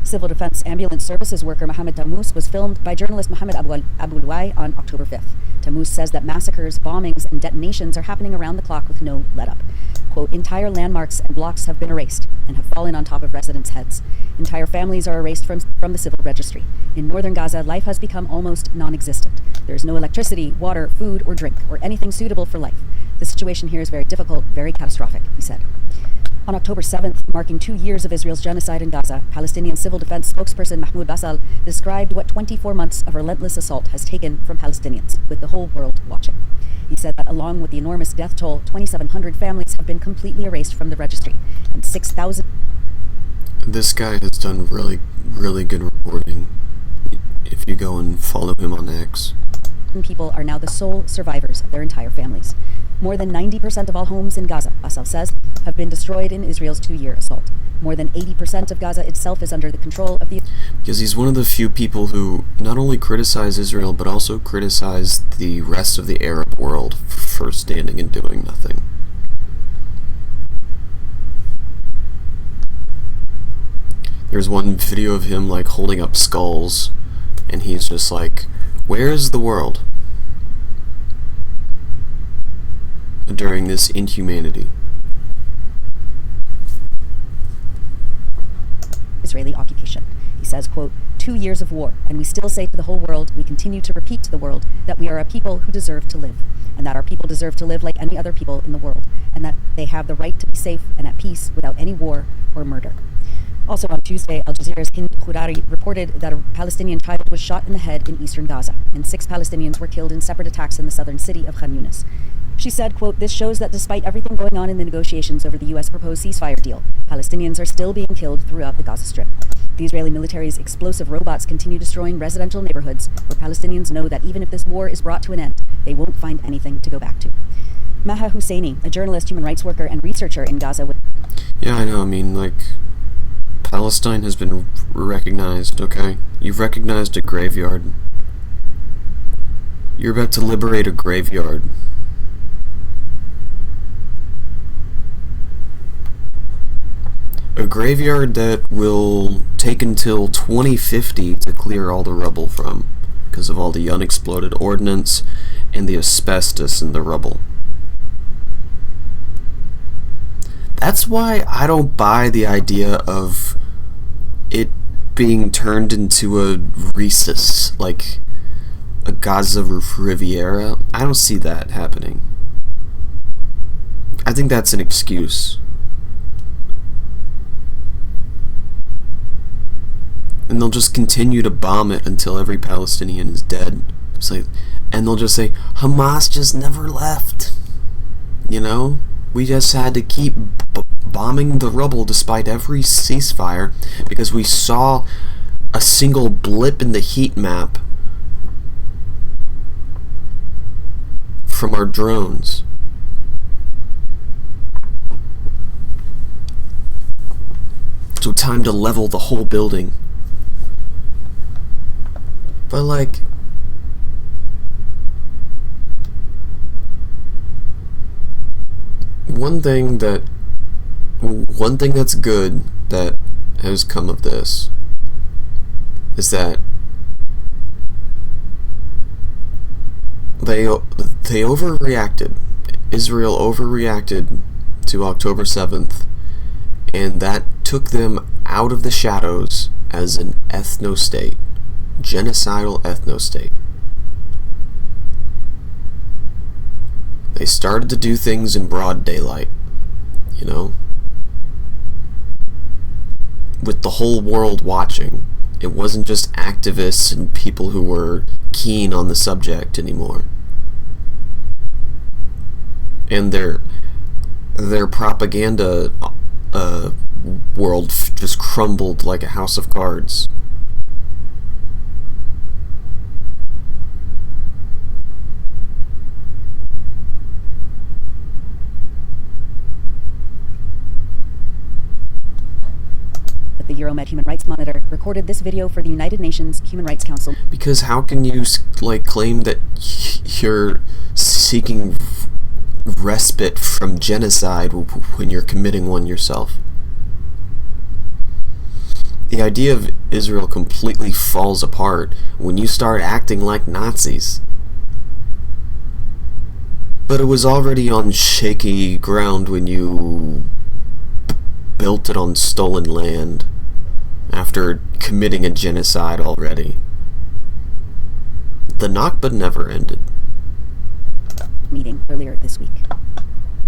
Civil defense ambulance services worker Mohammed Tammous was filmed by journalist Mohammed Abulwai on October 5th. Tammous says that massacres, bombings, and detonations are happening around the clock with no let-up. Quote, entire landmarks and blocks have been erased and have fallen on top of residents' heads. Entire families are erased from the civil registry. In northern Gaza, life has become almost non-existent. There is no electricity, water, food, or drink, or anything suitable for life. The situation here is very difficult, very catastrophic, he said. On October 7th, marking 2 years of Israel's genocide in Gaza, Palestinian civil defense spokesperson Mahmoud Basal described what 24 months of relentless assault has taken from Palestinians, with the whole world watching. He said that along with the enormous death toll, 2,700 families have been completely erased from the registry, and 6,000... This guy has done really, really good reporting. If you go and follow him on X. People are now the sole survivors of their entire families. More than 90% of all homes in Gaza, Basal says, have been destroyed in Israel's 2-year assault. More than 80% of Gaza itself is under the control of the... Because he's one of the few people who not only criticize Israel, but also criticize the rest of the Arab world for standing and doing nothing. There's one video of him, like, holding up skulls, and he's just like, where's the world during this inhumanity? Israeli occupation. He says, quote, 2 years of war, and we still say to the whole world, we continue to repeat to the world that we are a people who deserve to live, and that our people deserve to live like any other people in the world, and that they have the right to be safe and at peace without any war or murder. Also on Tuesday, Al Jazeera's Hind Khoudari reported that a Palestinian child was shot in the head in eastern Gaza, and 6 Palestinians were killed in separate attacks in the southern city of Khan Yunis. She said, quote, this shows that despite everything going on in the negotiations over the U.S. proposed ceasefire deal, Palestinians are still being killed throughout the Gaza Strip. The Israeli military's explosive robots continue destroying residential neighborhoods where Palestinians know that even if this war is brought to an end, they won't find anything to go back to. Maha Husseini, a journalist, human rights worker, and researcher in Gaza... Yeah, I know, I mean, like, Palestine has been recognized, okay? You've recognized a graveyard. You're about to liberate a graveyard. A graveyard that will take until 2050 to clear all the rubble from, because of all the unexploded ordnance and the asbestos in the rubble. That's why I don't buy the idea of it being turned into a Rhesus, like a Gaza Riviera. I don't see that happening. I think that's an excuse. And they'll just continue to bomb it until every Palestinian is dead. It's like, and they'll just say, Hamas just never left. You know? We just had to keep bombing the rubble despite every ceasefire because we saw a single blip in the heat map from our drones. So time to level the whole building. But like, one thing that's good that has come of this is that they overreacted. Israel overreacted to October 7th, and that took them out of the shadows as an ethno-state. Genocidal ethno-state. They started to do things in broad daylight, you know? With the whole world watching. It wasn't just activists and people who were keen on the subject anymore. And their propaganda world just crumbled like a house of cards. The B0MBED Human Rights Monitor recorded this video for the United Nations Human Rights Council. Because how can you like claim that you're seeking respite from genocide when you're committing one yourself? The idea of Israel completely falls apart when you start acting like Nazis. But it was already on shaky ground when you built it on stolen land after committing a genocide already. The Nakba never ended. Meeting earlier this week.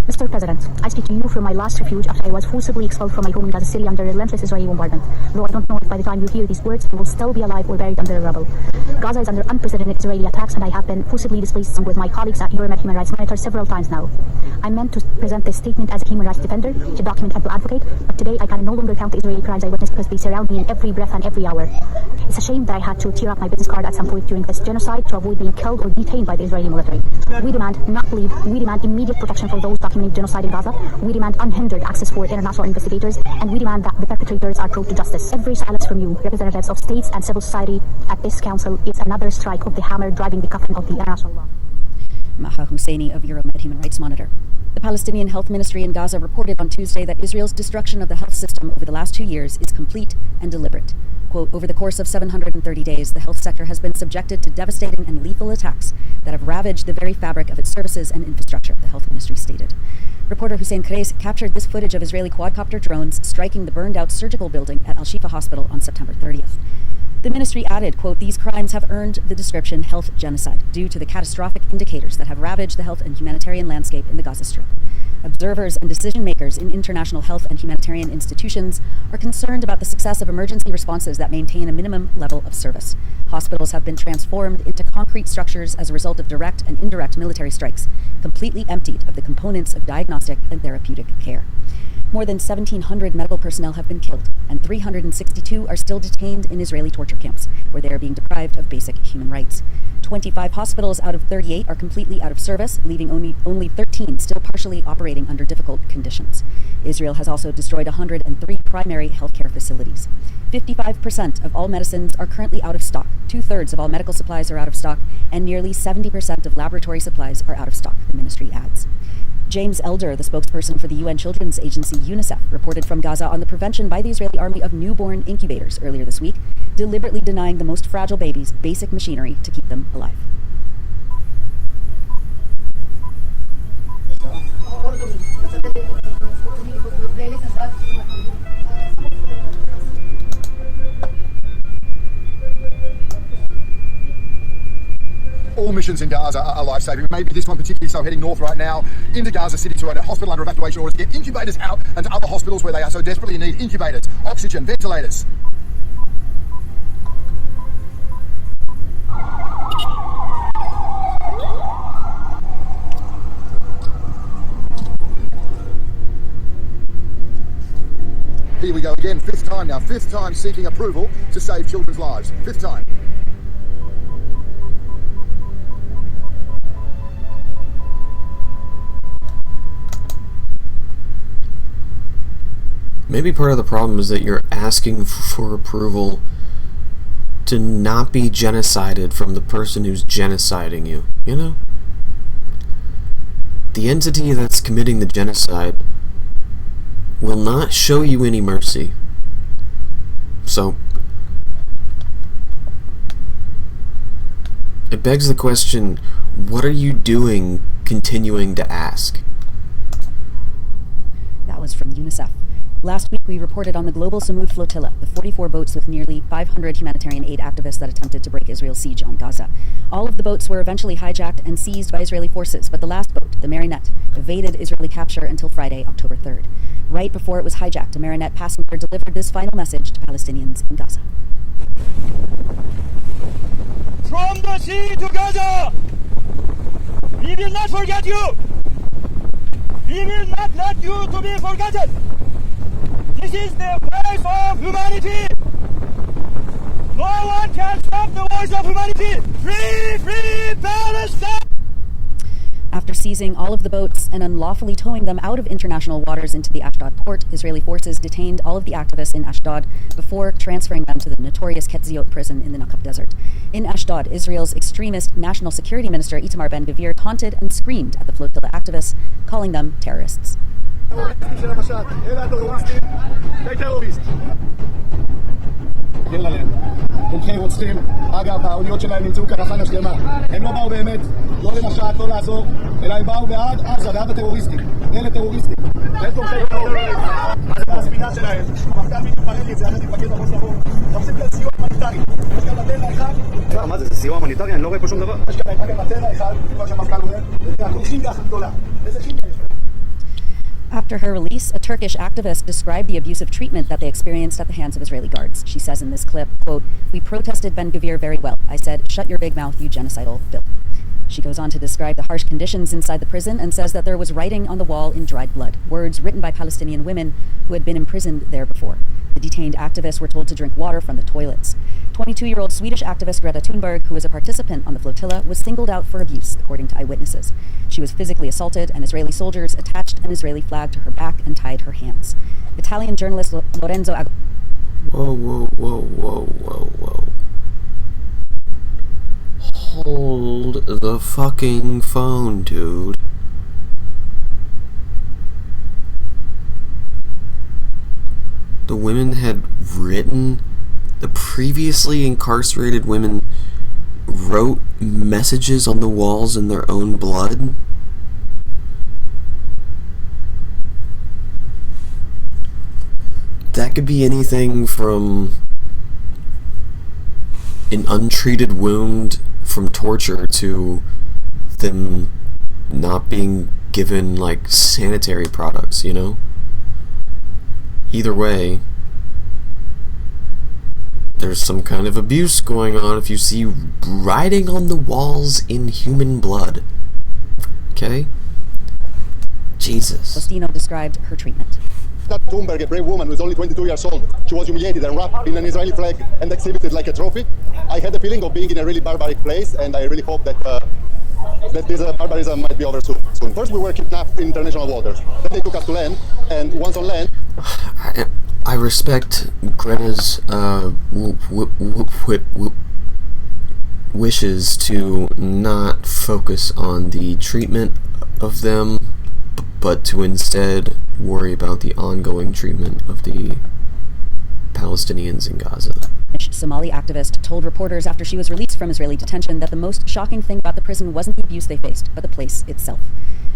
Mr. President, I speak to you from my last refuge after I was forcibly expelled from my home in Gaza City under relentless Israeli bombardment. Though I don't know if by the time you hear these words, I will still be alive or buried under the rubble. Gaza is under unprecedented Israeli attacks, and I have been forcibly displaced with my colleagues at EuroMed Human Rights Monitor several times now. I meant to present this statement as a human rights defender, to document and to advocate, but today I can no longer count the Israeli crimes I witness because they surround me in every breath and every hour. It's a shame that I had to tear up my business card at some point during this genocide to avoid being killed or detained by the Israeli military. We demand not leave. We demand immediate protection for those documenting genocide in Gaza. We demand unhindered access for international investigators, and we demand that the perpetrators are brought to justice. Every silence from you, representatives of states and civil society at this council, is another strike of the hammer driving the coffin of the international law. Maha Husseini of EuroMed Human Rights Monitor. The Palestinian Health Ministry in Gaza reported on Tuesday that Israel's destruction of the health system over the last 2 years is complete and deliberate. Quote, over the course of 730 days, the health sector has been subjected to devastating and lethal attacks that have ravaged the very fabric of its services and infrastructure, the health ministry stated. Reporter Hussein Kreis captured this footage of Israeli quadcopter drones striking the burned-out surgical building at Al-Shifa Hospital on September 30th. The ministry added, quote, these crimes have earned the description health genocide due to the catastrophic indicators that have ravaged the health and humanitarian landscape in the Gaza Strip. Observers and decision-makers in international health and humanitarian institutions are concerned about the success of emergency responses that maintain a minimum level of service. Hospitals have been transformed into concrete structures as a result of direct and indirect military strikes, completely emptied of the components of diagnostic and therapeutic care. More than 1,700 medical personnel have been killed, and 362 are still detained in Israeli torture camps, where they are being deprived of basic human rights. 25 hospitals out of 38 are completely out of service, leaving only 13 still partially operating under difficult conditions. Israel has also destroyed 103 primary healthcare facilities. 55% of all medicines are currently out of stock, 2/3 of all medical supplies are out of stock, and nearly 70% of laboratory supplies are out of stock, the ministry adds. James Elder, the spokesperson for the UN Children's Agency UNICEF, reported from Gaza on the prevention by the Israeli army of newborn incubators earlier this week, deliberately denying the most fragile babies basic machinery to keep them alive. All missions in Gaza are life-saving. Maybe this one particularly so, heading north right now into Gaza City to a hospital under evacuation orders to get incubators out and to other hospitals where they are so desperately need incubators, oxygen, ventilators. Here we go again, fifth time now, fifth time seeking approval to save children's lives, fifth time. Maybe part of the problem is that you're asking for approval to not be genocided from the person who's genociding you, you know? The entity that's committing the genocide will not show you any mercy. So, it begs the question, what are you doing continuing to ask? That was from UNICEF. Last week, we reported on the global Samud flotilla, the 44 boats with nearly 500 humanitarian aid activists that attempted to break Israel's siege on Gaza. All of the boats were eventually hijacked and seized by Israeli forces, but the last boat, the Marinette, evaded Israeli capture until Friday, October 3rd. Right before it was hijacked, a Marinette passenger delivered this final message to Palestinians in Gaza. From the sea to Gaza, we will not forget you. We will not let you to be forgotten. This is the voice of humanity. No one can stop the voice of humanity. Free, free Palestine! After seizing all of the boats and unlawfully towing them out of international waters into the Ashdod port, Israeli forces detained all of the activists in Ashdod before transferring them to the notorious Ketziot prison in the Negev desert. In Ashdod, Israel's extremist national security minister Itamar Ben-Gvir taunted and screamed at the flotilla activists, calling them terrorists. תומכי רוצחים, אגב, האוניות שלהם נמצאו כאן הכנה שלמה. הם לא באו באמת, לא למשט, לא לעזור, אלא הם באו בעד עזה, בעד הטרוריסטים. אלה טרוריסטים. הם תומכי טרוריסטים. אז הספינה שלהם, המפכ"ל מתפרל לי את זה, אני מפקד מחוז צפון. הם עושים כאן סיוע הומניטרי. יש כאן בטבע אחד. מה זה סיוע הומניטרי? אני לא רואה פה שום דבר. יש כאן בטבע אחד, כמו שהמפכ"ל אומר, והכורחים ככה גדולה. איזה כימיה יש כאן? After her release, a Turkish activist described the abusive treatment that they experienced at the hands of Israeli guards. She says in this clip, quote, "We protested Ben-Gvir very well. I said, shut your big mouth, you genocidal filth." She goes on to describe the harsh conditions inside the prison and says that there was writing on the wall in dried blood, words written by Palestinian women who had been imprisoned there before. The detained activists were told to drink water from the toilets. 22-year-old Swedish activist Greta Thunberg, who was a participant on the flotilla, was singled out for abuse, according to eyewitnesses. She was physically assaulted, and Israeli soldiers attached an Israeli flag to her back and tied her hands. Italian journalist Lorenzo Whoa. Hold the fucking phone, dude. The women had written, the previously incarcerated women wrote messages on the walls in their own blood. That could be anything from an untreated wound from torture to them not being given, like, sanitary products, you know? Either way, there's some kind of abuse going on if you see writing on the walls in human blood. Okay? Jesus. Faustino described her treatment. Thunberg, a brave woman who is only 22 years old, she was humiliated and wrapped in an Israeli flag and exhibited like a trophy. I had the feeling of being in a really barbaric place, and I really hope that that this barbarism might be over soon. First, we were kidnapped in international waters. Then they took us to land, and once on land... I respect Greta's wishes to not focus on the treatment of them, but to instead worry about the ongoing treatment of the Palestinians in Gaza. Somali activist told reporters after she was released from Israeli detention that the most shocking thing about the prison wasn't the abuse they faced, but the place itself.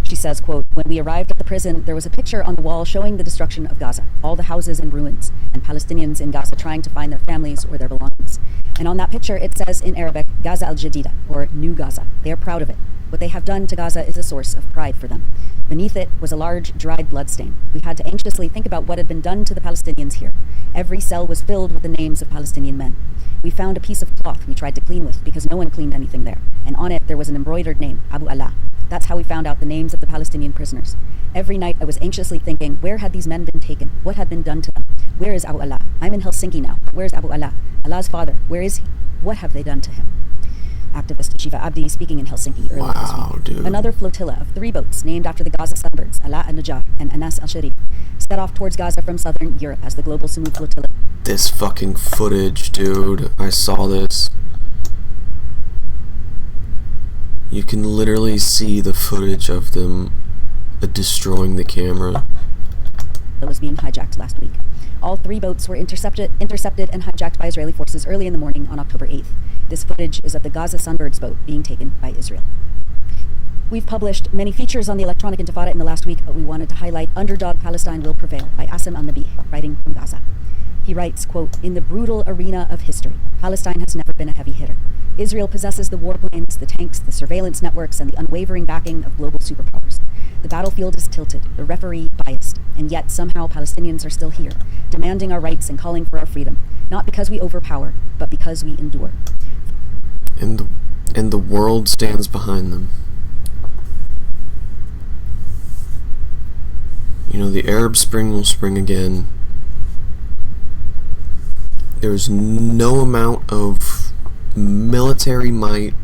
She says, quote, "When we arrived at the prison, there was a picture on the wall showing the destruction of Gaza, all the houses in ruins, and Palestinians in Gaza trying to find their families or their belongings. And on that picture, it says in Arabic, Gaza al-Jadida, or New Gaza. They are proud of it. What they have done to Gaza is a source of pride for them. Beneath it was a large, dried bloodstain. We had to anxiously think about what had been done to the Palestinians here. Every cell was filled with the names of Palestinian men. We found a piece of cloth we tried to clean with because no one cleaned anything there. And on it, there was an embroidered name, Abu Allah. That's how we found out the names of the Palestinian prisoners. Every night, I was anxiously thinking, where had these men been taken? What had been done to them? Where is Abu Allah? I'm in Helsinki now. Where's Abu Allah? Allah's father. Where is he? What have they done to him?" Activist Shiva Abdi speaking in Helsinki earlier this week. Dude. Another flotilla of 3 boats named after the Gaza sunbirds, Ala al-Najjar and Anas al-Sharif, set off towards Gaza from southern Europe as the Global Samud flotilla. This fucking footage, dude. I saw this. You can literally see the footage of them destroying the camera. That was being hijacked last week. All 3 boats were intercepted and hijacked by Israeli forces early in the morning on October 8th. This footage is of the Gaza Sunbirds boat being taken by Israel. We've published many features on the electronic intifada in the last week, but we wanted to highlight Underdog Palestine Will Prevail by Asim al-Nabi, writing from Gaza. He writes, quote, "In the brutal arena of history, Palestine has never been a heavy hitter. Israel possesses the warplanes, the tanks, the surveillance networks, and the unwavering backing of global superpowers. The battlefield is tilted, the referee biased, and yet somehow Palestinians are still here, demanding our rights and calling for our freedom, not because we overpower, but because we endure." And the world stands behind them. You know, the Arab Spring will spring again. There's no amount of military might,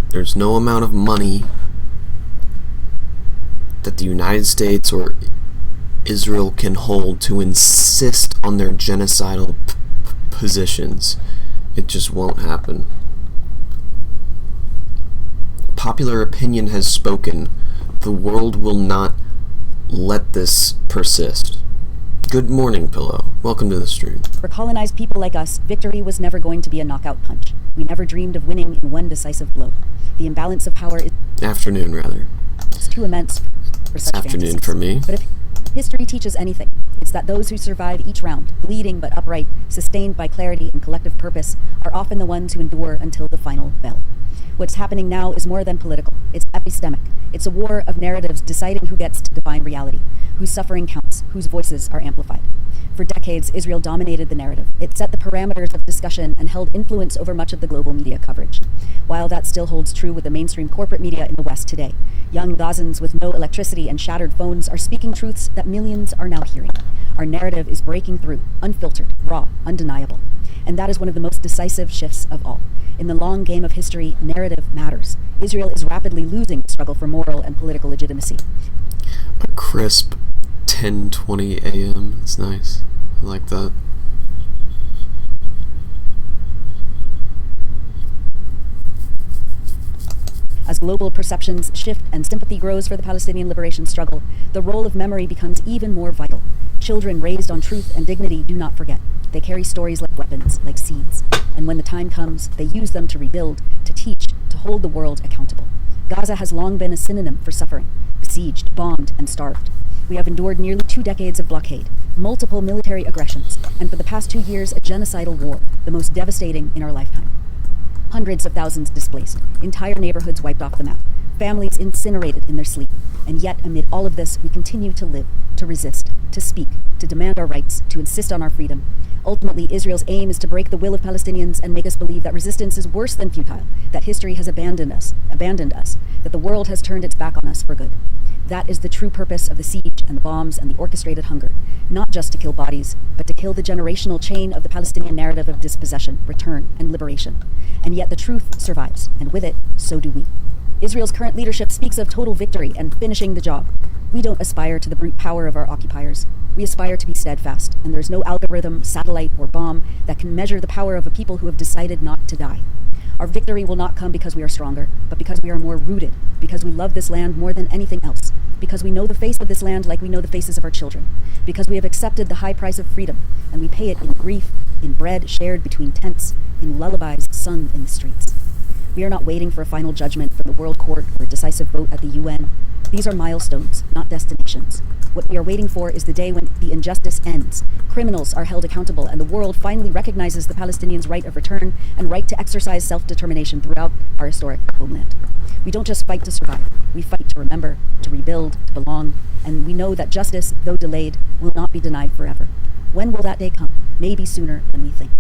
there's no amount of money that the United States or Israel can hold to insist on their genocidal positions. It just won't happen. Popular opinion has spoken. The world will not let this persist. Good morning, Pillow. Welcome to the stream. For colonized people like us, victory was never going to be a knockout punch. We never dreamed of winning in one decisive blow. The imbalance of power is... Afternoon, rather. It's too immense for such Afternoon fantasies. for me. But if history teaches anything, it's that those who survive each round, bleeding but upright, sustained by clarity and collective purpose, are often the ones who endure until the final bell. What's happening now is more than political. It's epistemic. It's a war of narratives deciding who gets to define reality, whose suffering counts, whose voices are amplified. For decades, Israel dominated the narrative. It set the parameters of discussion and held influence over much of the global media coverage. While that still holds true with the mainstream corporate media in the West today, young Gazans with no electricity and shattered phones are speaking truths that millions are now hearing. Our narrative is breaking through, unfiltered, raw, undeniable. And that is one of the most decisive shifts of all. In the long game of history, narrative matters. Israel is rapidly losing the struggle for moral and political legitimacy. A crisp 10:20 a.m. It's nice. I like that. As global perceptions shift and sympathy grows for the Palestinian liberation struggle, the role of memory becomes even more vital. Children raised on truth and dignity do not forget. They carry stories like weapons, like seeds. And when the time comes, they use them to rebuild, to teach, to hold the world accountable. Gaza has long been a synonym for suffering, besieged, bombed, and starved. We have endured nearly 2 decades of blockade, multiple military aggressions, and for the past 2 years, a genocidal war, the most devastating in our lifetime. Hundreds of thousands displaced, entire neighborhoods wiped off the map, families incinerated in their sleep. And yet, amid all of this, we continue to live, to resist, to speak, to demand our rights, to insist on our freedom. Ultimately, Israel's aim is to break the will of Palestinians and make us believe that resistance is worse than futile, that history has abandoned us, that the world has turned its back on us for good. That is the true purpose of the siege and the bombs and the orchestrated hunger, not just to kill bodies, but to kill the generational chain of the Palestinian narrative of dispossession, return, and liberation. And yet the truth survives, and with it, so do we. Israel's current leadership speaks of total victory and finishing the job. We don't aspire to the brute power of our occupiers. We aspire to be steadfast, and there's no algorithm, satellite, or bomb that can measure the power of a people who have decided not to die. Our victory will not come because we are stronger, but because we are more rooted, because we love this land more than anything else, because we know the face of this land like we know the faces of our children, because we have accepted the high price of freedom, and we pay it in grief, in bread shared between tents, in lullabies sung in the streets. We are not waiting for a final judgment from the World Court or a decisive vote at the UN. These are milestones, not destinations. What we are waiting for is the day when the injustice ends, criminals are held accountable, and the world finally recognizes the Palestinians' right of return and right to exercise self-determination throughout our historic homeland. We don't just fight to survive. We fight to remember, to rebuild, to belong, and we know that justice, though delayed, will not be denied forever. When will that day come? Maybe sooner than we think.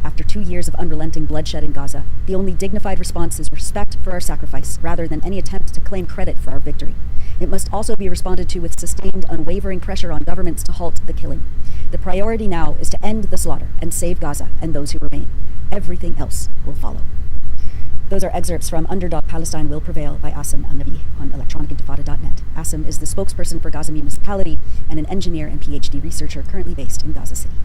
After 2 years of unrelenting bloodshed in Gaza, the only dignified response is respect for our sacrifice, rather than any attempt to claim credit for our victory. It must also be responded to with sustained, unwavering pressure on governments to halt the killing. The priority now is to end the slaughter and save Gaza and those who remain. Everything else will follow. Those are excerpts from Underdog Palestine Will Prevail by Asim Al-Nabi on electronicintifada.net. Asim is the spokesperson for Gaza Municipality and an engineer and PhD researcher currently based in Gaza City.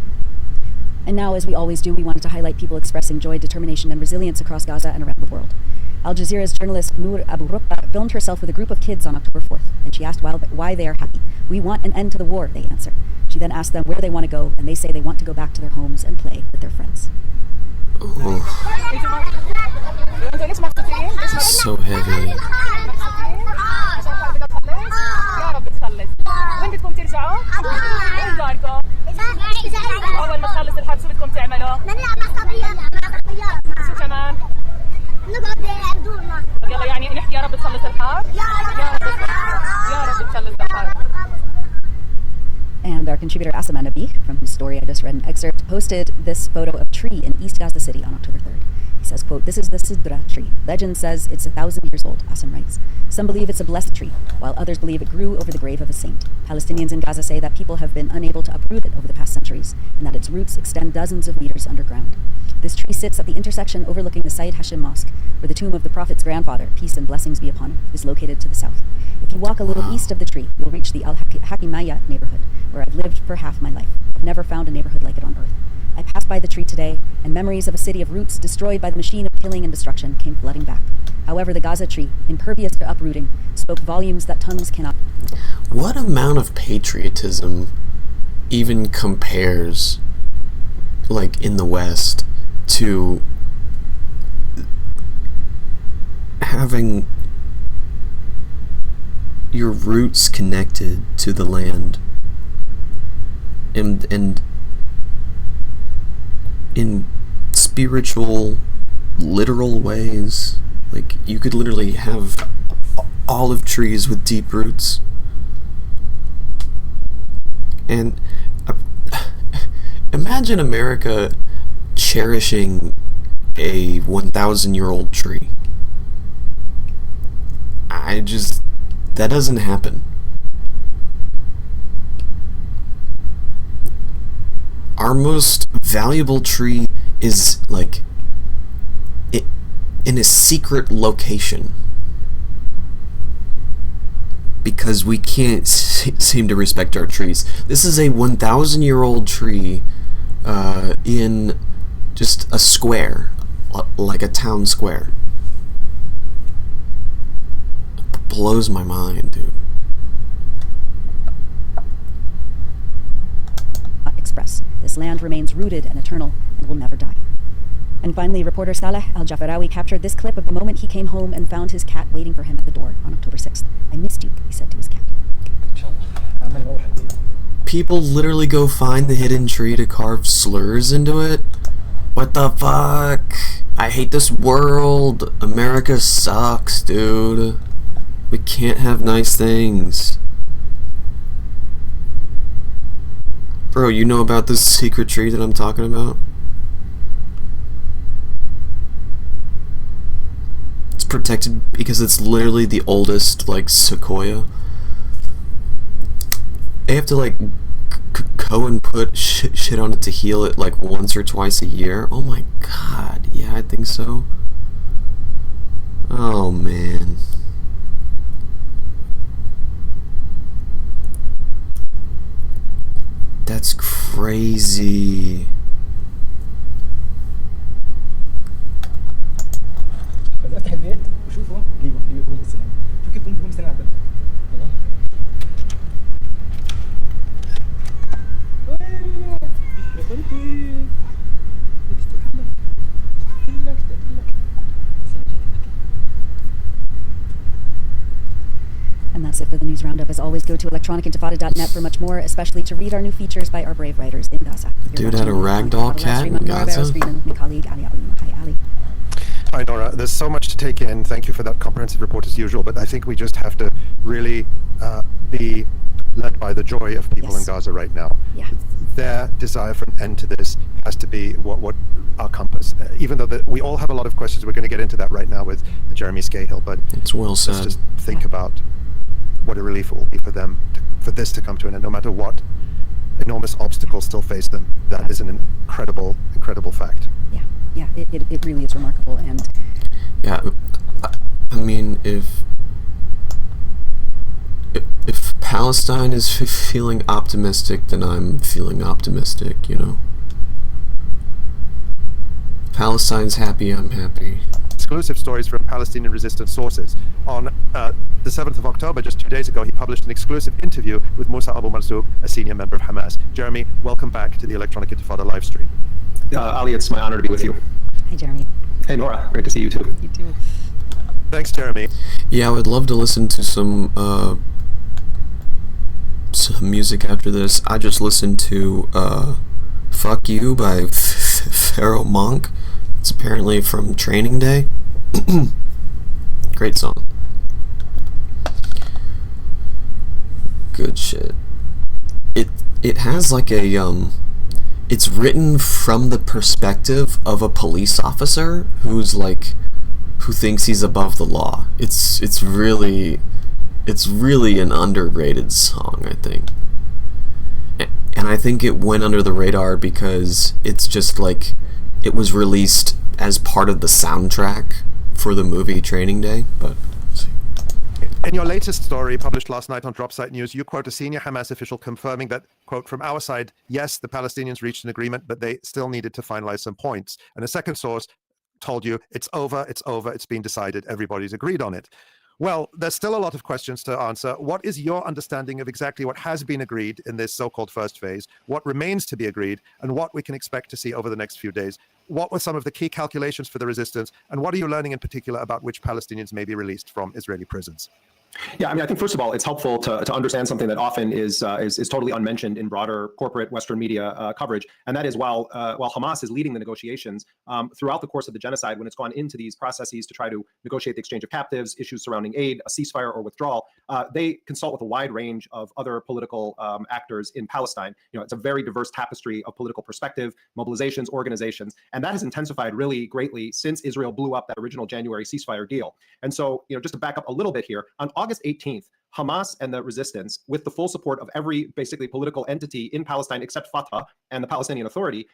And now, as we always do, we wanted to highlight people expressing joy, determination, and resilience across Gaza and around the world. Al Jazeera's journalist Noor Abu Rukba filmed herself with a group of kids on October 4th, and she asked why they are happy. "We want an end to the war," they answer. She then asked them where they want to go, and they say they want to go back to their homes and play with their friends. Oh, it's so heavy. أول ما تخلص الحرب شو بدكم تعملوا؟ نلعب عصبيات شو كمان؟ نقعد نلعب دورنا. طب يلا يعني نحكي يا رب تخلص الحرب؟ يا رب تخلص الحرب. And our contributor Asim Al-Nabi, from whose story I just read an excerpt, posted this photo of a tree in East Gaza City on October 3rd. He says, quote, "This is the Sidra tree. Legend says it's 1,000 years old," Asim writes. "Some believe it's a blessed tree, while others believe it grew over the grave of a saint. Palestinians in Gaza say that people have been unable to uproot it over the past centuries, and that its roots extend dozens of meters underground. This tree sits at the intersection overlooking the Sayyid Hashim Mosque, where the tomb of the Prophet's grandfather, peace and blessings be upon him, is located to the south. If you walk a little east of the tree, you'll reach the Al-Hakimaya neighborhood, where I've lived for half my life. I've never found a neighborhood like it on earth. I passed by the tree today, and memories of a city of roots destroyed by the machine of killing and destruction came flooding back. However, the Gaza tree, impervious to uprooting, spoke volumes that tongues cannot." What amount of patriotism even compares, like in the West, to having your roots connected to the land and in spiritual, literal ways. Like, you could literally have olive trees with deep roots. And imagine America cherishing a 1,000-year-old tree. That doesn't happen. Our most valuable tree is, like, in a secret location. Because we can't seem to respect our trees. This is a 1,000-year-old tree in just a square, like a town square. It blows my mind, dude. Express. This land remains rooted and eternal and will never die. And finally, reporter Saleh Al-Jafarawi captured this clip of the moment he came home and found his cat waiting for him at the door on October 6th. "I missed you," he said to his cat. People literally go find the hidden tree to carve slurs into it? What the fuck? I hate this world. America sucks, dude. We can't have nice things. Bro, you know about this secret tree that I'm talking about? It's protected because it's literally the oldest, like, sequoia. They have to, like, go and put shit on it to heal it, like, once or twice a year. Oh my god, yeah, I think so. Oh, man. That's crazy. افتح البيت وشوفه اللي يقول السلام. شوف كيف هم سلام عبد الله. يا بنتي And that's it for the news roundup. As always, go to electronicintifada.net for much more, especially to read our new features by our brave writers in Gaza. Dude had a ragdoll cat in Gaza? Hi, Nora. There's so much to take in. Thank you for that comprehensive report as usual, but I think we just have to really be led by the joy of people in Gaza right now. Yeah. Their desire for an end to this has to be what our compass. Even though we all have a lot of questions, we're going to get into that right now with Jeremy Scahill, but it's well said. Let's just think about what a relief it will be for them, for this to come to an end, no matter what enormous obstacles still face them. That is an incredible, incredible fact. Yeah, it really is remarkable. And yeah, I mean, if Palestine is feeling optimistic, then I'm feeling optimistic, you know. If Palestine's happy, I'm happy. Exclusive stories from Palestinian resistance sources. On the 7th of October, just 2 days ago, he published an exclusive interview with Musa Abu Marzouk, a senior member of Hamas. Jeremy, welcome back to the Electronic Intifada live stream. Ali, it's my honor to be with you. Hi, Jeremy. Hey, Nora. Great to see you too. You too. Thanks, Jeremy. Yeah, I would love to listen to some music after this. I just listened to Fuck You by Pharaoh Monk. It's apparently from Training Day. Great song. Good shit. It has like a it's written from the perspective of a police officer who thinks he's above the law. It's really an underrated song, I think. And I think it went under the radar because it's just like it was released as part of the soundtrack for the movie Training Day, but in your latest story published last night on Dropsite News, you quote a senior Hamas official confirming that, quote, from our side, yes, the Palestinians reached an agreement, but they still needed to finalize some points. And a second source told you, it's over, it's been decided, everybody's agreed on it. Well, there's still a lot of questions to answer. What is your understanding of exactly what has been agreed in this so-called first phase, what remains to be agreed, and what we can expect to see over the next few days? What were some of the key calculations for the resistance, and what are you learning in particular about which Palestinians may be released from Israeli prisons? Yeah, I mean, I think first of all, it's helpful to understand something that often is totally unmentioned in broader corporate Western media coverage, and that is while Hamas is leading the negotiations throughout the course of the genocide, when it's gone into these processes to try to negotiate the exchange of captives, issues surrounding aid, a ceasefire or withdrawal, they consult with a wide range of other political actors in Palestine. You know, it's a very diverse tapestry of political perspective, mobilizations, organizations, and that has intensified really greatly since Israel blew up that original January ceasefire deal. And so, you know, just to back up a little bit here, on August 18th, Hamas and the resistance, with the full support of every basically political entity in Palestine except Fatah and the Palestinian Authority,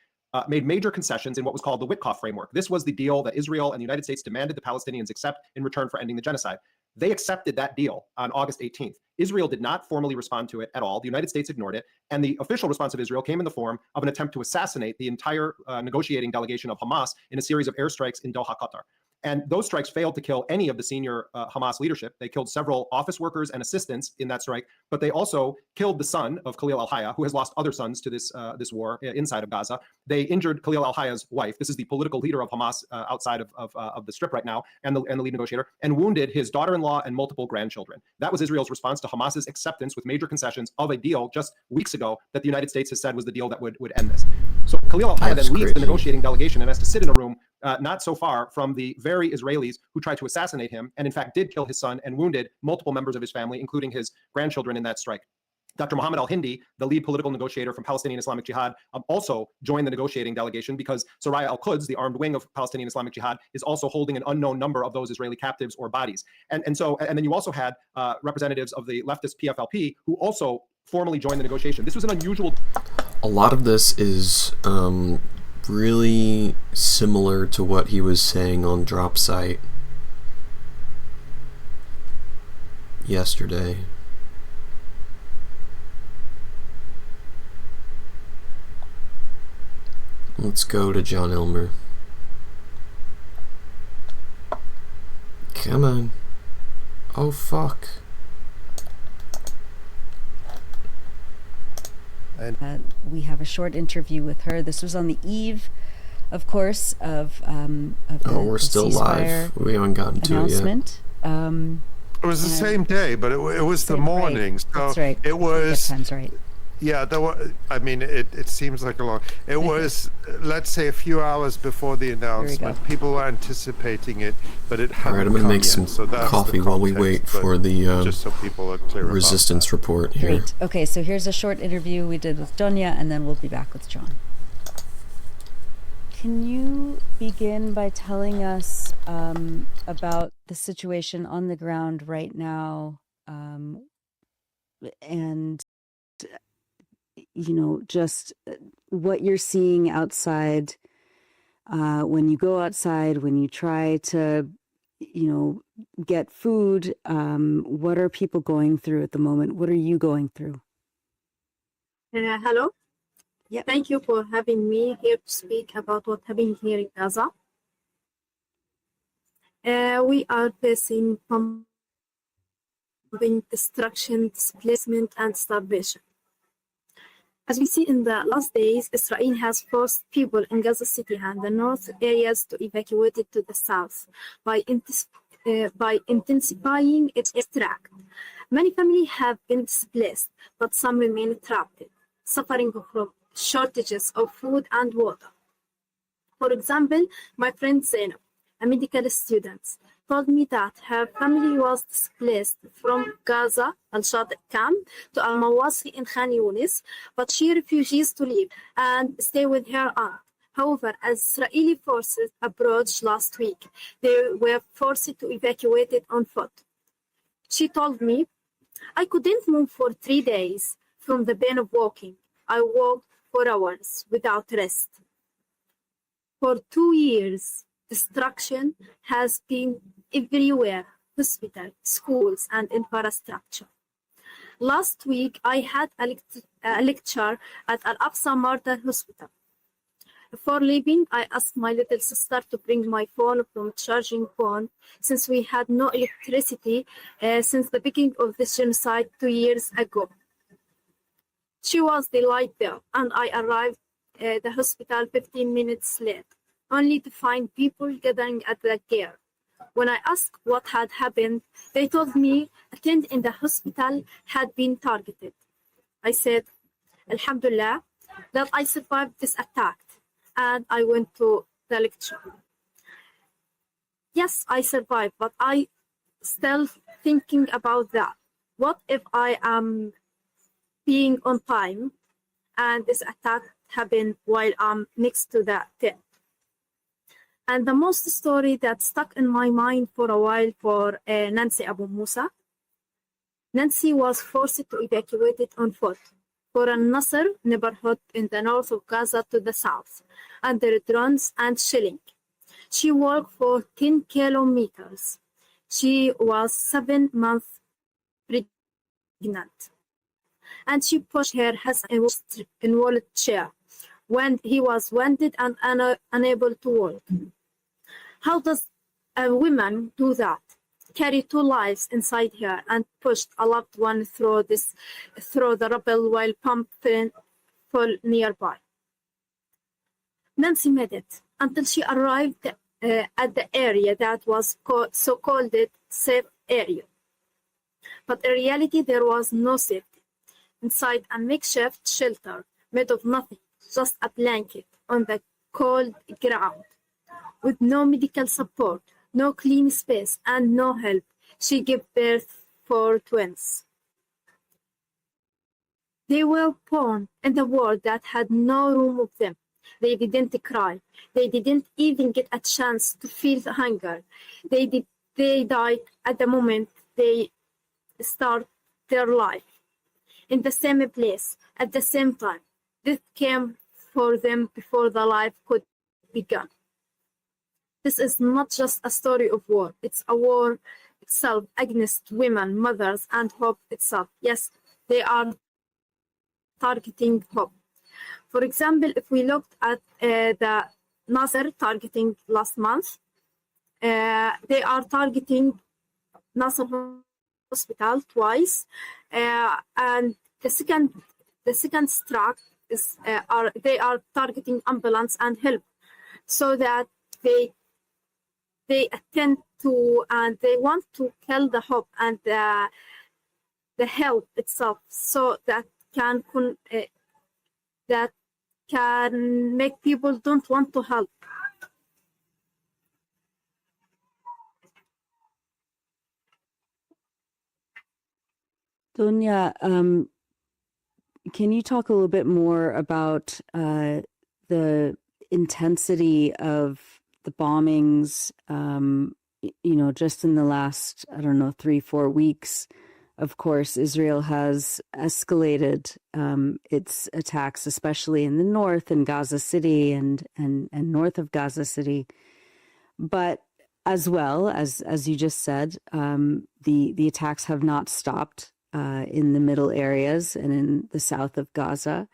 made major concessions in what was called the Witkoff framework. This was the deal that Israel and the United States demanded the Palestinians accept in return for ending the genocide. They accepted that deal on August 18th. Israel did not formally respond to it at all. The United States ignored it. And the official response of Israel came in the form of an attempt to assassinate the entire negotiating delegation of Hamas in a series of airstrikes in Doha, Qatar. And those strikes failed to kill any of the senior Hamas leadership. They killed several office workers and assistants in that strike, but they also killed the son of Khalil al-Hayya, who has lost other sons to this war inside of Gaza. They injured Khalil al-Hayya's wife. This is the political leader of Hamas outside of the Strip right now, and the lead negotiator, and wounded his daughter-in-law and multiple grandchildren. That was Israel's response to Hamas's acceptance with major concessions of a deal just weeks ago that the United States has said was the deal that would end this. So Khalil al-Hayya then leads the negotiating delegation and has to sit in a room not so far from the very Israelis who tried to assassinate him, and in fact did kill his son and wounded multiple members of his family, including his grandchildren in that strike. Dr. Mohammed al-Hindi, the lead political negotiator from Palestinian Islamic Jihad, also joined the negotiating delegation because Saraya al-Quds, the armed wing of Palestinian Islamic Jihad, is also holding an unknown number of those Israeli captives or bodies. And then you also had representatives of the leftist PFLP who also formally joined the negotiation. This was an unusual... A lot of this is really similar to what he was saying on Drop Site yesterday. Let's go to John Elmer. Come on. Oh fuck. We have a short interview with her. This was on the eve, of course, of the we're still live. We haven't gotten to announcement. it yet. It was the same day, but it was the morning. So that's right. It was. Time's right. Yeah, I mean, it seems like a long. It was, let's say, a few hours before the announcement. People were anticipating it, but it hadn't. All right, I'm gonna make some so coffee while we wait for the just so people are clear resistance report here. Great. Okay, so here's a short interview we did with Donya, and then we'll be back with John. Can you begin by telling us about the situation on the ground right now, and you know, just what you're seeing outside, when you go outside, when you try to, you know, get food, what are people going through at the moment? What are you going through? Hello. Yeah. Thank you for having me here to speak about what's happening here in Gaza. We are facing bombing, destruction, displacement, and starvation. As we see in the last days, Israel has forced people in Gaza City and the north areas to evacuate to the south by intensifying its airstrike. Many families have been displaced, but some remain trapped, suffering from shortages of food and water. For example, my friend Zainab, a medical student, told me that her family was displaced from Gaza al-Shati camp to Al-Mawasi in Khan Yunis, but she refuses to leave and stay with her aunt. However, as Israeli forces approached last week, they were forced to evacuate it on foot. She told me, I couldn't move for 3 days from the pain of walking. I walked for hours without rest. For 2 years, destruction has been everywhere, hospitals, schools, and infrastructure. Last week, I had a lecture at Al-Aqsa Martyr Hospital. Before leaving, I asked my little sister to bring my phone from charging point since we had no electricity since the beginning of this genocide 2 years ago. She was the light there, and I arrived at the hospital 15 minutes late, only to find people gathering at the gate. When I asked what had happened, they told me a tent in the hospital had been targeted. I said, Alhamdulillah, that I survived this attack, and I went to the lecture. Yes, I survived, but I still thinking about that. What if I am being on time and this attack happened while I'm next to the tent? And the most story that stuck in my mind for a while for Nancy Abu Musa. Nancy was forced to evacuate it on foot for a Nasser neighborhood in the north of Gaza to the south, under drones and shelling. She walked for 10 kilometers. She was 7 months pregnant. And she pushed her husband in a wheelchair when he was wounded and unable to walk. How does a woman do that? Carry 2 lives inside her and pushed a loved one through the rubble while pumping full nearby. Nancy made it until she arrived at the area that was so-called safe area. But in reality, there was no safety. Inside a makeshift shelter made of nothing, just a blanket on the cold ground, with no medical support, no clean space, and no help. She gave birth for twins. They were born in the world that had no room of them. They didn't cry. They didn't even get a chance to feel the hunger. They died at the moment they start their life. In the same place, at the same time. Death came for them before the life could begin. This is not just a story of war. It's a war itself against women, mothers, and hope itself. Yes, they are targeting hope. For example, if we looked at the Nasser targeting last month, they are targeting Nasser hospital twice, and the second strike is they are targeting ambulance and help, so that they attend to and they want to kill the hope and the help itself, so that can make people don't want to help. Dunya, can you talk a little bit more about the intensity of the bombings, just in the last, 3-4 weeks? Of course, Israel has escalated its attacks, especially in the north, in Gaza City and north of Gaza City. But as well, as you just said, the attacks have not stopped in the middle areas and in the south of Gaza.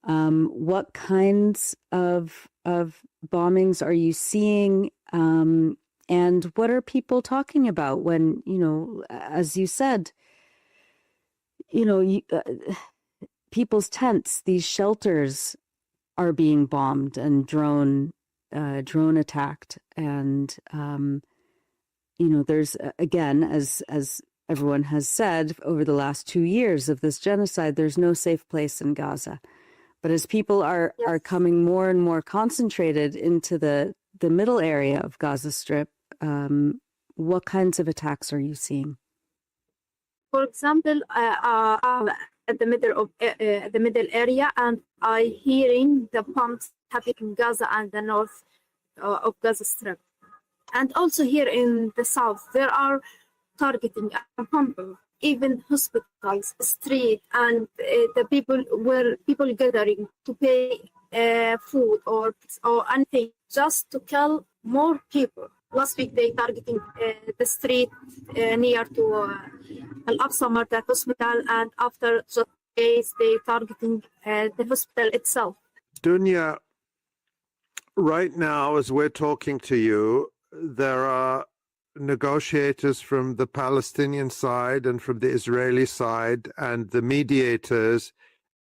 What kinds of bombings are you seeing? And what are people talking about when, as you said, people's tents, these shelters are being bombed and drone attacked. And, there's, again, as everyone has said, over the last 2 years of this genocide, there's no safe place in Gaza. But as people are coming more and more concentrated into the middle area of Gaza Strip, what kinds of attacks are you seeing? For example, at the middle area, and I hearing the bombs happening in Gaza and the north of Gaza Strip, and also here in the south, there are targeting and bombing even hospitals, street, and the people gathering to pay food or anything just to kill more people. Last week they targeting the street near to Al-Aqsa Martyr Hospital, and after just days they targeting the hospital itself. Dunya, right now as we're talking to you, there are negotiators from the Palestinian side and from the Israeli side and the mediators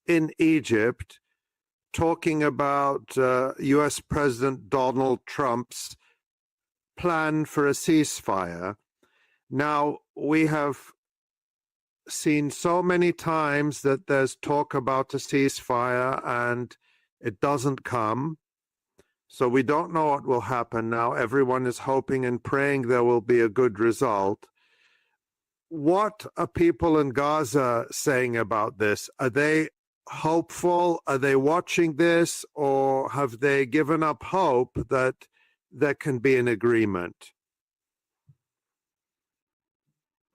in Egypt talking about US President Donald Trump's plan for a ceasefire. Now, we have seen so many times that there's talk about a ceasefire and it doesn't come. So we don't know what will happen now. Everyone is hoping and praying there will be a good result. What are people in Gaza saying about this? Are they hopeful? Are they watching this? Or have they given up hope that there can be an agreement?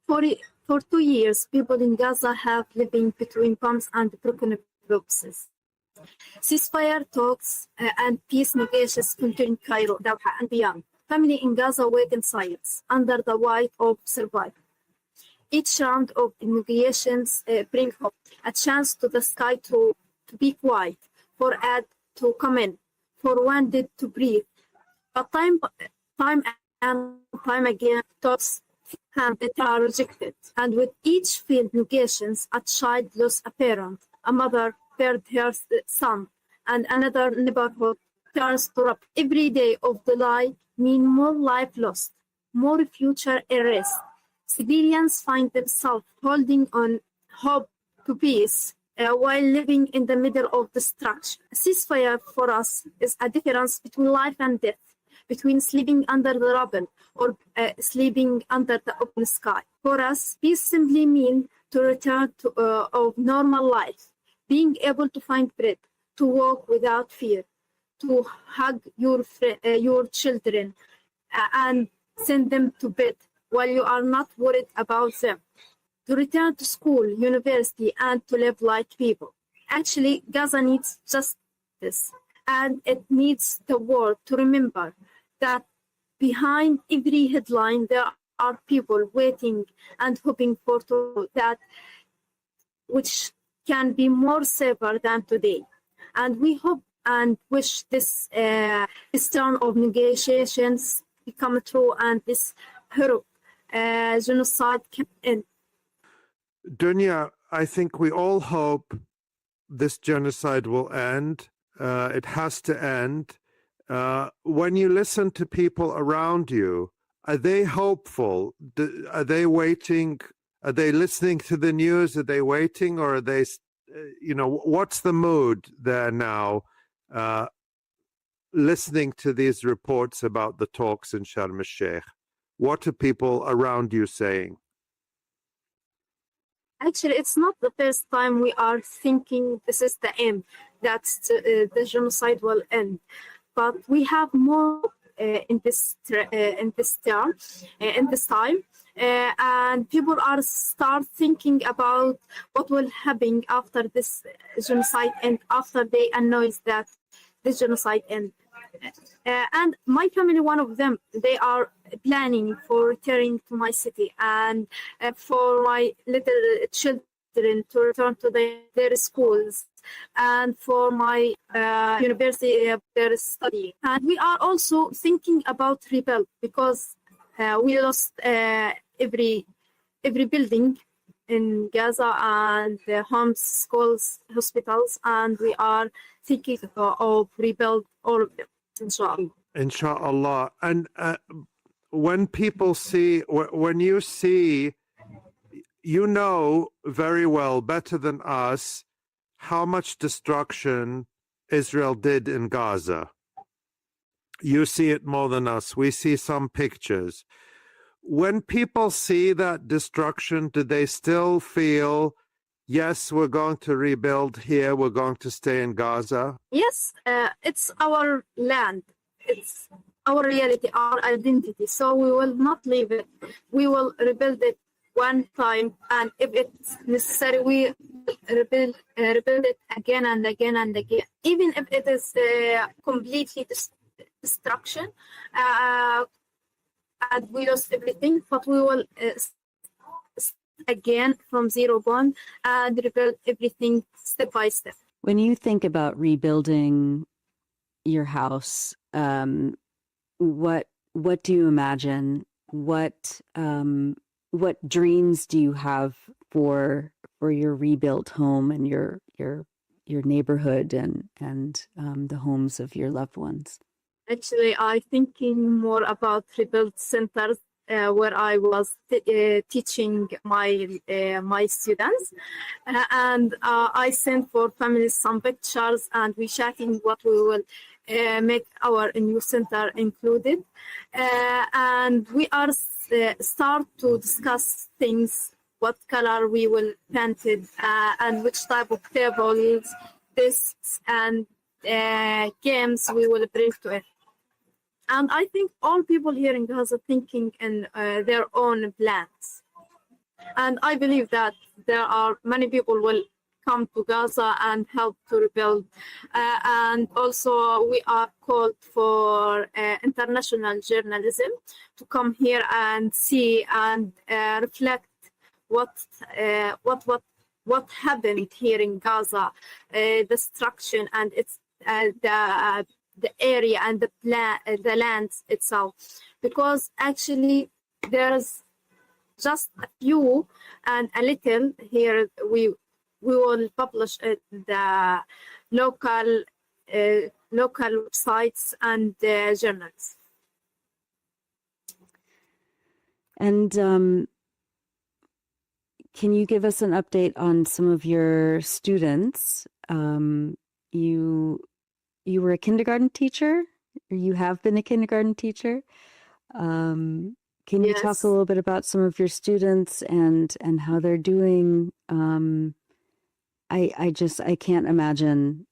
For 2 years, people in Gaza have living between bombs and broken boxes. Ceasefire talks and peace negotiations continue in Cairo, Doha, and beyond. Family in Gaza wait in silence under the weight of survival. Each round of negotiations bring hope, a chance to the sky to be quiet, for aid to come in, for one dead to breathe. But time and time again, talks and it are rejected. And with each failed negotiations, a child lost a parent, a mother buried her son, and another neighborhood turns to rubble. Every day of the lie means more life lost, more future erased. Civilians find themselves holding on hope to peace while living in the middle of destruction. A ceasefire for us is a difference between life and death, between sleeping under the rubble or sleeping under the open sky. For us, peace simply means to return to of normal life, being able to find bread, to walk without fear, to hug your children and send them to bed while you are not worried about them, to return to school, university, and to live like people. Actually, Gaza needs justice, and it needs the world to remember that behind every headline there are people waiting and hoping for that which can be more safer than today. And we hope and wish this turn of negotiations become true and this horrible genocide can end. Dunya, I think we all hope this genocide will end. It has to end. When you listen to people around you, are they hopeful? Are they waiting? Are they listening to the news? Are they waiting? Or are they, what's the mood there now, listening to these reports about the talks in Sharm el-Sheikh? What are people around you saying? Actually, it's not the first time we are thinking this is the end, that the genocide will end. But we have more in this time, and people are start thinking about what will happen after this genocide and after they announce that this genocide end. And my family, one of them, they are planning for returning to my city and for my little children to return to their schools and for my university their study. And we are also thinking about rebuild because we lost every building in Gaza and homes, schools, hospitals, and we are thinking of rebuild all of them. Inshallah. Inshallah. And when people see, when you see, you know very well, better than us, how much destruction Israel did in Gaza. You see it more than us. We see some pictures. When people see that destruction, do they still feel, yes, we're going to rebuild here, we're going to stay in Gaza? Yes, it's our land. It's our reality, our identity. So we will not leave it. We will rebuild it one time, and if it's necessary, we rebuild it again and again and again. Even if it is completely destruction, and we lost everything, but we will again from 0 point and rebuild everything step by step. When you think about rebuilding your house, what do you imagine? What dreams do you have for your rebuilt home and your neighborhood and the homes of your loved ones? Actually, I thinking more about rebuild centers where I was teaching my students, and I sent for families some pictures, and we chatting what we will make our new center included, and we are start to discuss things, what color we will paint it, and which type of tables, desks, and games we will bring to it. And I think all people here in Gaza thinking in their own plans. And I believe that there are many people will come to Gaza and help to rebuild. And also we are called for international journalism to come here and see and reflect what happened here in Gaza, destruction and its the area and the land itself, because actually there's just a few and a little here. We will publish the local websites and journals. And can you give us an update on some of your students? You were a kindergarten teacher, or you have been a kindergarten teacher. Can you talk a little bit about some of your students and how they're doing? I can't imagine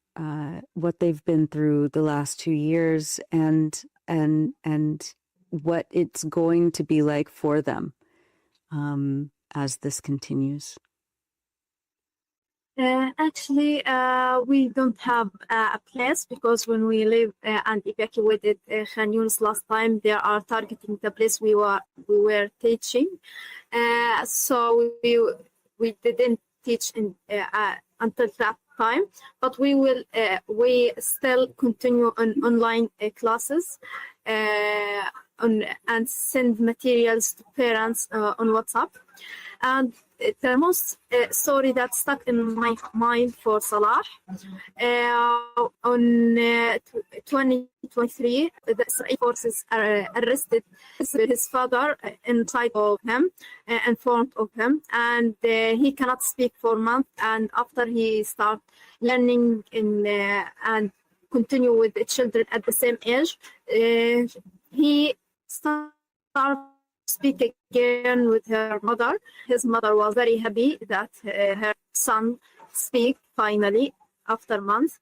what they've been through the last 2 years and what it's going to be like for them as this continues. Actually, we don't have a place, because when we live and evacuated Khan Yunis last time, they are targeting the place we were teaching. So we didn't teach until that time, but we still continue on online classes and send materials to parents on WhatsApp. And the most story that stuck in my mind for Salah, on 2023, the Israeli forces arrested his father inside of him, in front of him, and he cannot speak for a month. And after he start learning and continue with the children at the same age, he started speak again with her mother. His mother was very happy that her son speak finally after months.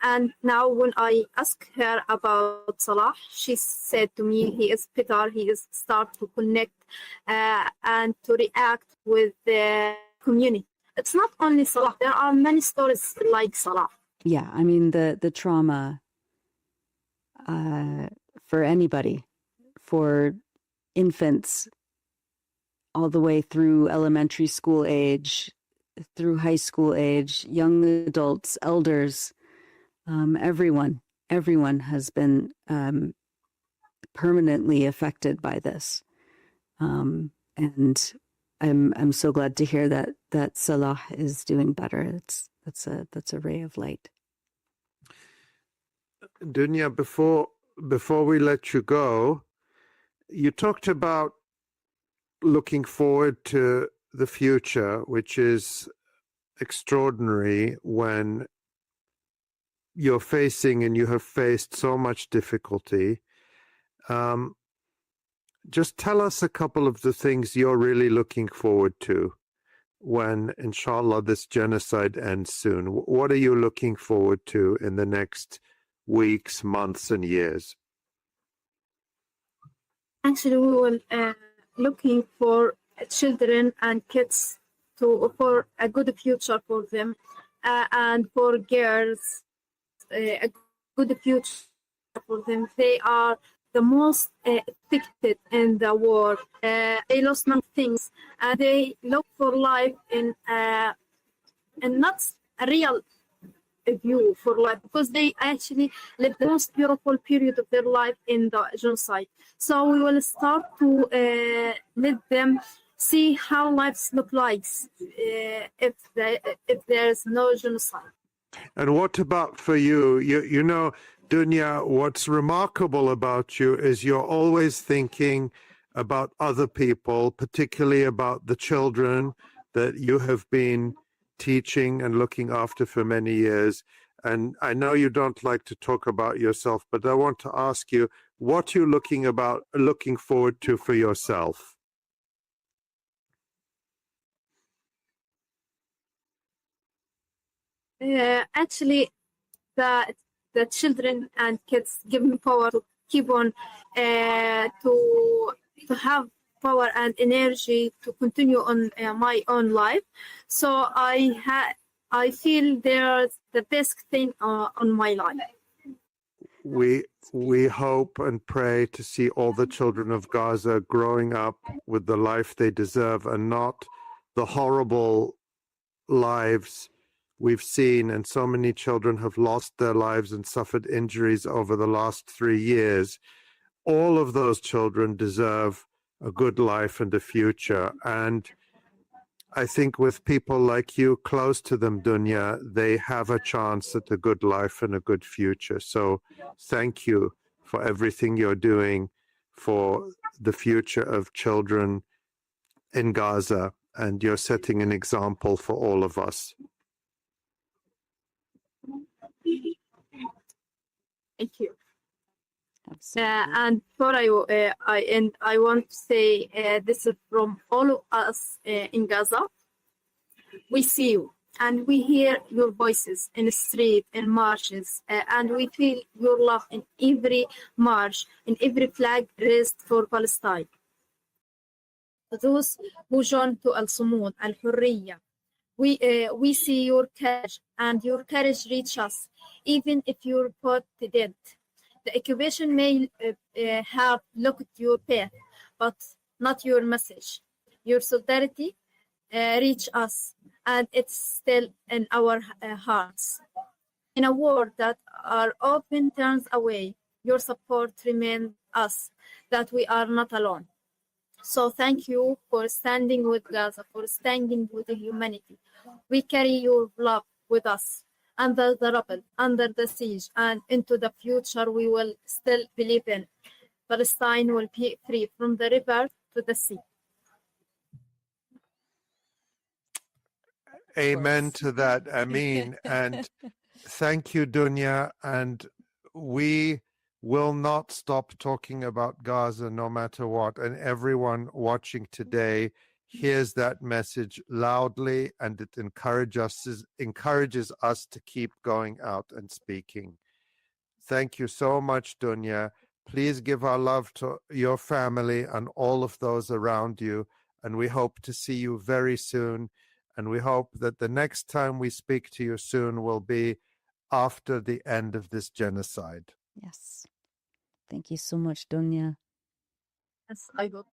And now when I asked her about Salah, she said to me, he is better, he is start to connect and to react with the community. It's not only Salah, there are many stories like Salah. Yeah, I mean, the trauma for anybody, for infants all the way through elementary school age, through high school age, young adults, elders, everyone has been permanently affected by this. And I'm so glad to hear that Salah is doing better. That's a ray of light. Dunya, before we let you go, you talked about looking forward to the future, which is extraordinary when you're facing and you have faced so much difficulty. Just tell us a couple of the things you're really looking forward to when, inshallah, this genocide ends soon. What are you looking forward to in the next weeks, months, and years? Actually, we will looking for children and kids for a good future for them, and for girls, a good future for them. They are the most affected in the war. They lost many things, and they look for life in not a real view for life, because they actually live the most beautiful period of their life in the genocide. So we will start to let them see how lives look like if there's no genocide. And what about for you? You know, Dunya, what's remarkable about you is you're always thinking about other people, particularly about the children that you have been teaching and looking after for many years. And I know you don't like to talk about yourself, but I want to ask you what you're looking forward to for yourself. Actually, the children and kids give me power to keep on to have power and energy to continue on my own life. So I feel they're the best thing on my life. We hope and pray to see all the children of Gaza growing up with the life they deserve and not the horrible lives we've seen, and so many children have lost their lives and suffered injuries over the last 3 years. All of those children deserve a good life and a future. And I think with people like you close to them, Dunya, they have a chance at a good life and a good future. So thank you for everything you're doing for the future of children in Gaza. And you're setting an example for all of us. Thank you. And before I end, I want to say this is from all of us in Gaza. We see you and we hear your voices in the street, in marches, and we feel your love in every march, in every flag raised for Palestine. Those who join to Al-Sumud, Al-Hurriya, we see your courage, and your courage reach us, even if you're put to death. The occupation may have blocked your path, but not your message. Your solidarity reach us, and it's still in our hearts. In a world that are often turns away, your support reminds us that we are not alone. So thank you for standing with Gaza, for standing with the humanity. We carry your love with us under the rubble, under the siege, and into the future we will still believe in. Palestine will be free from the river to the sea. Amen to that. Amen. And thank you, Dunya. And we will not stop talking about Gaza no matter what. And everyone watching today hears that message loudly, and it encourages us to keep going out and speaking. Thank you so much, Dunya. Please give our love to your family and all of those around you. And we hope to see you very soon. And we hope that the next time we speak to you soon will be after the end of this genocide. Yes. Thank you so much, Dunya. Yes, I hope.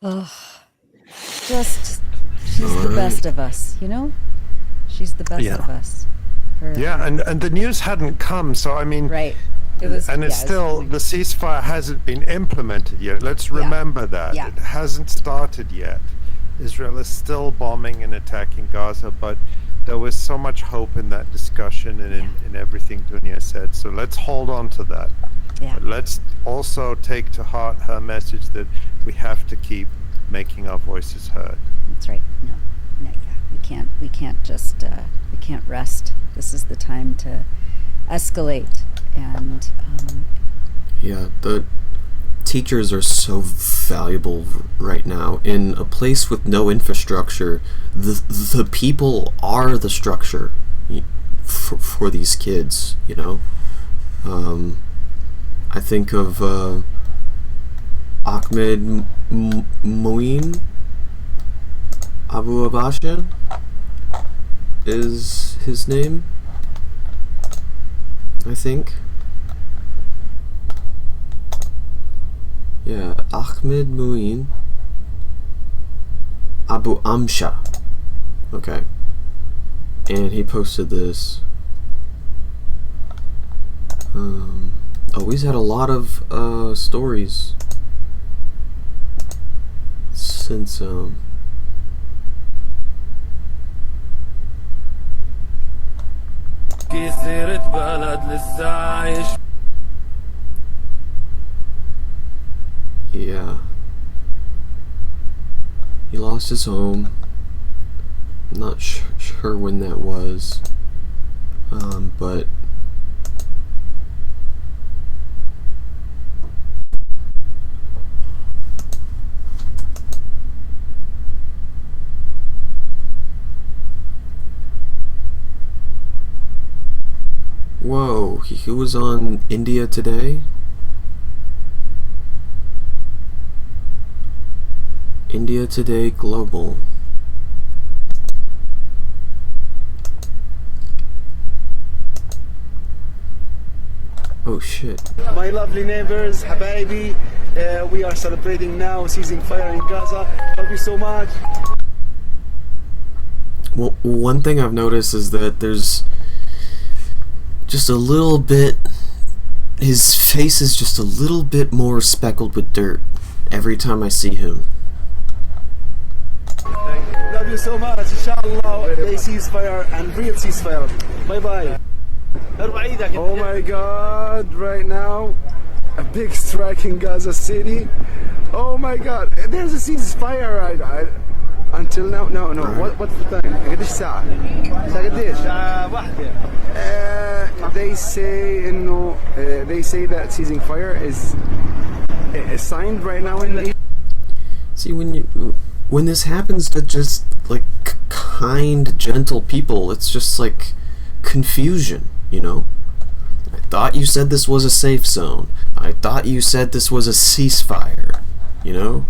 Oh, she's the best of us, you know? She's the best of us. And the news hadn't come, so I mean, right. The ceasefire hasn't been implemented yet. Let's remember that. Yeah. It hasn't started yet. Israel is still bombing and attacking Gaza, but there was so much hope in that discussion and in everything Dunya said. So let's hold on to that. Yeah. But let's also take to heart her message that we have to keep making our voices heard. That's right. No, yeah. We can't just we can't rest. This is the time to escalate. And the teachers are so valuable right now. In a place with no infrastructure, the people are the structure for these kids, you know. I think of Ahmed Mouin Abu Abasha is his name, I think. Yeah, Ahmed Mouin Abu Amsha. Okay. And he posted this. He's had a lot of stories since Yeah. He lost his home. I'm not sure when that was. But whoa, he was on India Today? India Today Global. Oh shit. My lovely neighbors, Habibi, we are celebrating now ceasefire in Gaza. Love you so much. Well, one thing I've noticed is that there's just a little bit, his face is just a little bit more speckled with dirt every time I see him. Love you so much. Inshallah, they ceasefire and real ceasefire. Bye bye. Oh my God! Right now, a big strike in Gaza City. Oh my God! There's a ceasefire right until now. No. What's the time? قديش ساعة؟ قديش؟ They say that ceasefire is signed right now in the. See, when this happens to just like kind, gentle people, it's just like confusion, you know? I thought you said this was a safe zone. I thought you said this was a ceasefire, you know?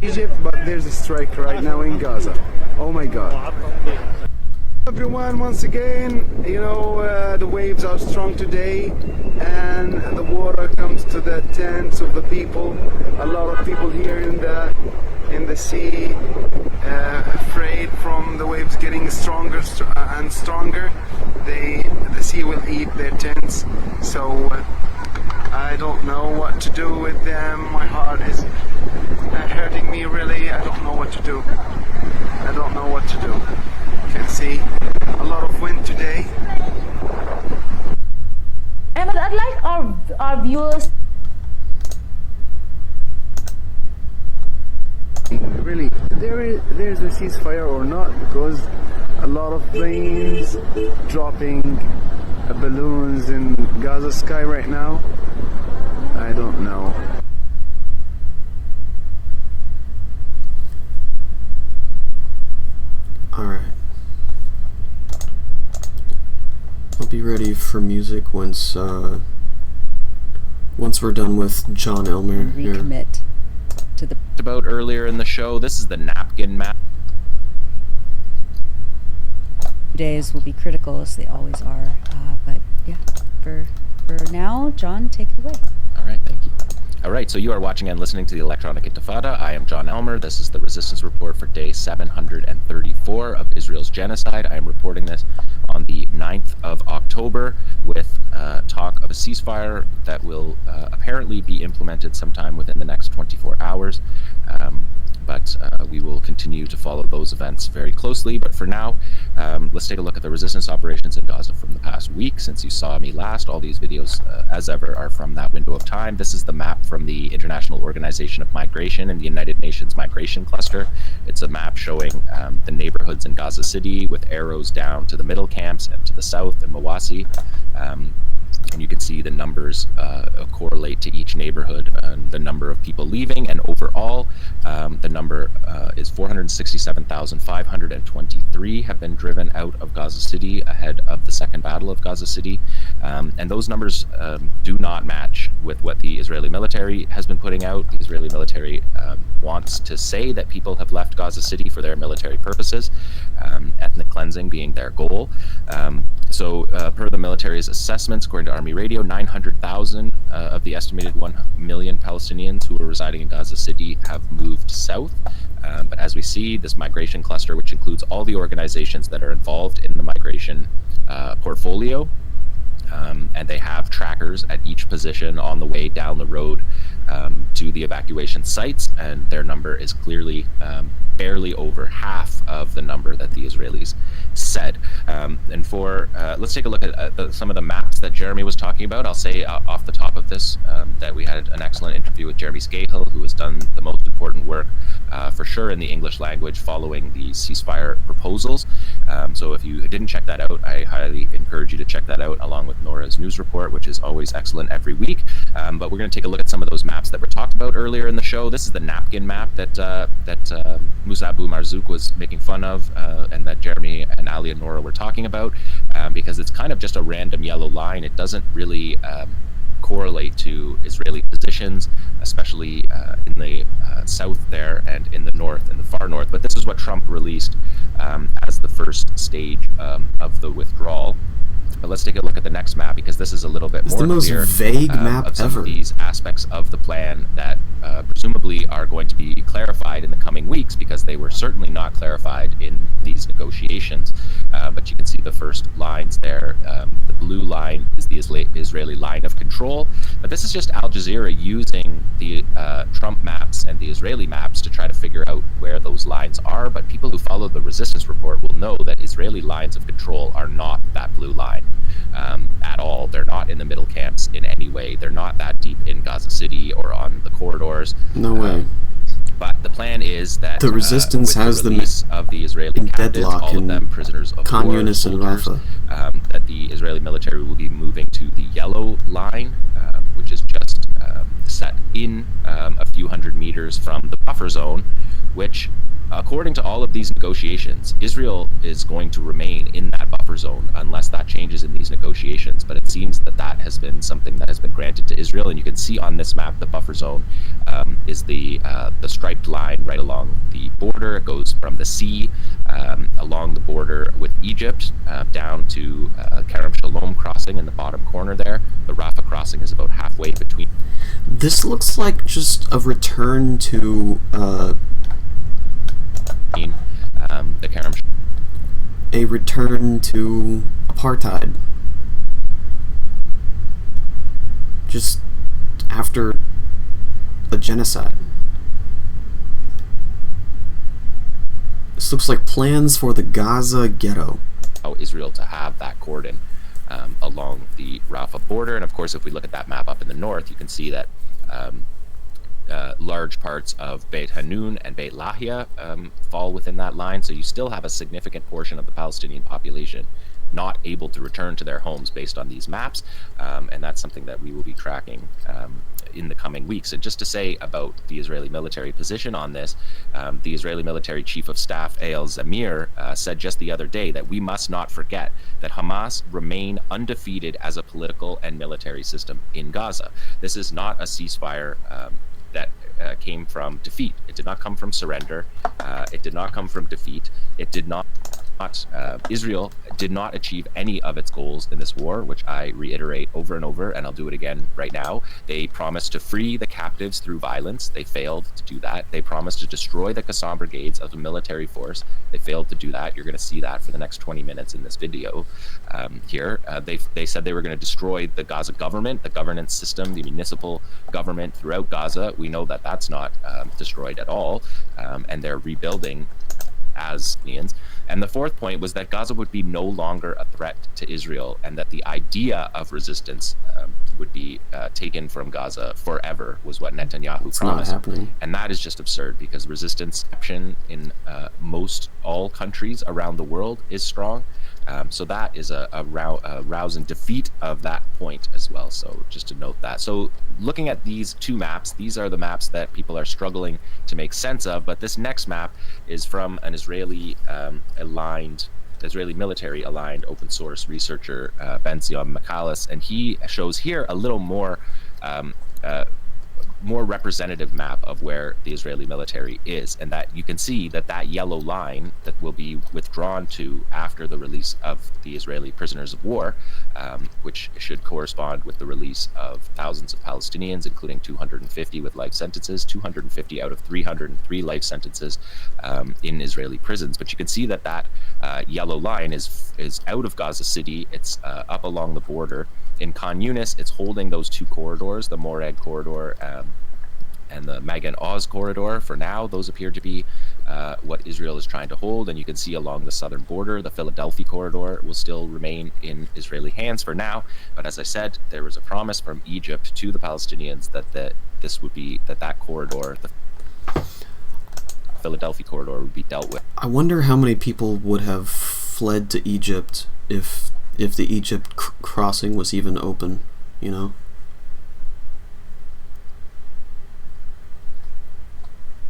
Egypt, but there's a strike right now in Gaza. Oh my God. Everyone, once again, you know, the waves are strong today and the water comes to the tents of the people. A lot of people here in the sea, afraid from the waves getting stronger and stronger. The sea will eat their tents, so I don't know what to do with them. My heart is hurting me really. I don't know what to do. I don't know what to do. You can see a lot of wind today. And I'd like our viewers. Really, there's a ceasefire or not, because a lot of planes dropping balloons in Gaza sky right now. I don't know. Alright. I'll be ready for music once we're done with John Elmer here. Recommit to the about earlier in the show. This is the napkin map. Days will be critical, as they always are. But yeah, for now, John, take it away. All right, thank you. All right, so you are watching and listening to the Electronic Intifada. I am John Elmer. This is the Resistance Report for day 734 of Israel's genocide. I am reporting this on the 9th of October with talk of a ceasefire that will apparently be implemented sometime within the next 24 hours. But we will continue to follow those events very closely. But for now, let's take a look at the resistance operations in Gaza from the past week. Since you saw me last, all these videos, as ever, are from that window of time. This is the map from the International Organization of Migration and the United Nations Migration Cluster. It's a map showing the neighborhoods in Gaza City with arrows down to the middle camps and to the south in Mawasi. And you can see the numbers correlate to each neighborhood and the number of people leaving. And overall, the number is 467,523 have been driven out of Gaza City ahead of the Second Battle of Gaza City. And those numbers do not match with what the Israeli military has been putting out. The Israeli military wants to say that people have left Gaza City for their military purposes, ethnic cleansing being their goal. So per the military's assessments, according to Army Radio, 900,000 of the estimated 1 million Palestinians who are residing in Gaza City have moved south. But as we see, this migration cluster, which includes all the organizations that are involved in the migration portfolio, and they have trackers at each position on the way down the road to the evacuation sites, and their number is clearly barely over half of the number that the Israelis said. And for let's take a look at some of the maps that Jeremy was talking about. I'll say off the top of this that we had an excellent interview with Jeremy Scahill, who has done the most important work for sure in the English language following the ceasefire proposals. So if you didn't check that out, I highly encourage you to check that out along with Nora's news report, which is always excellent every week. But we're going to take a look at some of those maps that were talked about earlier in the show. This is the napkin map that Musabu Marzouk was making fun of, and that Jeremy and Ali and Nora were talking about, because it's kind of just a random yellow line. It doesn't really correlate to Israeli positions, especially in the south there and in the north, in the far north. But this is what Trump released as the first stage of the withdrawal. But let's take a look at the next map, because this is a little bit more clear. It's the most vague map of some ever. Of these aspects of the plan that presumably are going to be clarified in the coming weeks, because they were certainly not clarified in these negotiations. But you can see the first lines there. The blue line is the Israeli line of control. But this is just Al Jazeera using the Trump maps and the Israeli maps to try to figure out where those lines are. But people who follow the resistance report will know that Israeli lines of control are not that blue line at all. They're not in the middle camps in any way. They're not that deep in Gaza City or on the corridors. No way. But the plan is that the resistance has them of the Israeli in captives, deadlock, all of them prisoners of communists war, in soldiers, Rafah. that the Israeli military will be moving to the yellow line, which is just set in a few hundred meters from the buffer zone, which, according to all of these negotiations, Israel is going to remain in that buffer zone unless that changes in these negotiations. But it seems that that has been something that has been granted to Israel. And you can see on this map, the buffer zone is the striped line right along the border. It goes from the sea along the border with Egypt down to Kerem Shalom crossing in the bottom corner there. The Rafah crossing is about halfway between. This looks like just a return to the Kerem. A return to apartheid. Just after a genocide. This looks like plans for the Gaza ghetto. Israel to have that cordon along the Rafah border. And of course, if we look at that map up in the north, you can see that large parts of Beit Hanun and Beit Lahia fall within that line. So you still have a significant portion of the Palestinian population not able to return to their homes based on these maps. And that's something that we will be tracking in the coming weeks. And just to say about the Israeli military position on this, the Israeli military chief of staff, Eyal Zamir, said just the other day that we must not forget that Hamas remain undefeated as a political and military system in Gaza. This is not a ceasefire that came from defeat. It did not come from surrender. It did not come from defeat. It did not. Israel did not achieve any of its goals in this war, which I reiterate over and over, and I'll do it again right now. They promised to free the captives through violence. They failed to do that. They promised to destroy the Qassam brigades of the military force. They failed to do that. You're going to see that for the next 20 minutes in this video here. They said they were going to destroy the Gaza government, the governance system, the municipal government throughout Gaza. We know that that's not destroyed at all, and they're rebuilding as Palestinians. And the fourth point was that Gaza would be no longer a threat to Israel, and that the idea of resistance would be taken from Gaza forever, was what Netanyahu promised. Not happening. And that is just absurd, because resistance action in all countries around the world is strong. So that is a rousing defeat of that point as well. So just to note that. So looking at these two maps, these are the maps that people are struggling to make sense of. But this next map is from an Israeli military aligned open source researcher, Ben-Zion Michalis, and he shows here a little more more representative map of where the Israeli military is, and that you can see that yellow line that will be withdrawn to after the release of the Israeli prisoners of war, which should correspond with the release of thousands of Palestinians, including 250 with life sentences, 250 out of 303 life sentences in Israeli prisons. But you can see that yellow line is out of Gaza City. It's up along the border. In Khan Yunis, it's holding those two corridors, the Moreg corridor and the Magan Oz corridor. For now, those appear to be what Israel is trying to hold. And you can see along the southern border, the Philadelphia corridor will still remain in Israeli hands for now. But as I said, there was a promise from Egypt to the Palestinians that that corridor, the Philadelphia corridor, would be dealt with. I wonder how many people would have fled to Egypt if the Egypt crossing was even open, you know?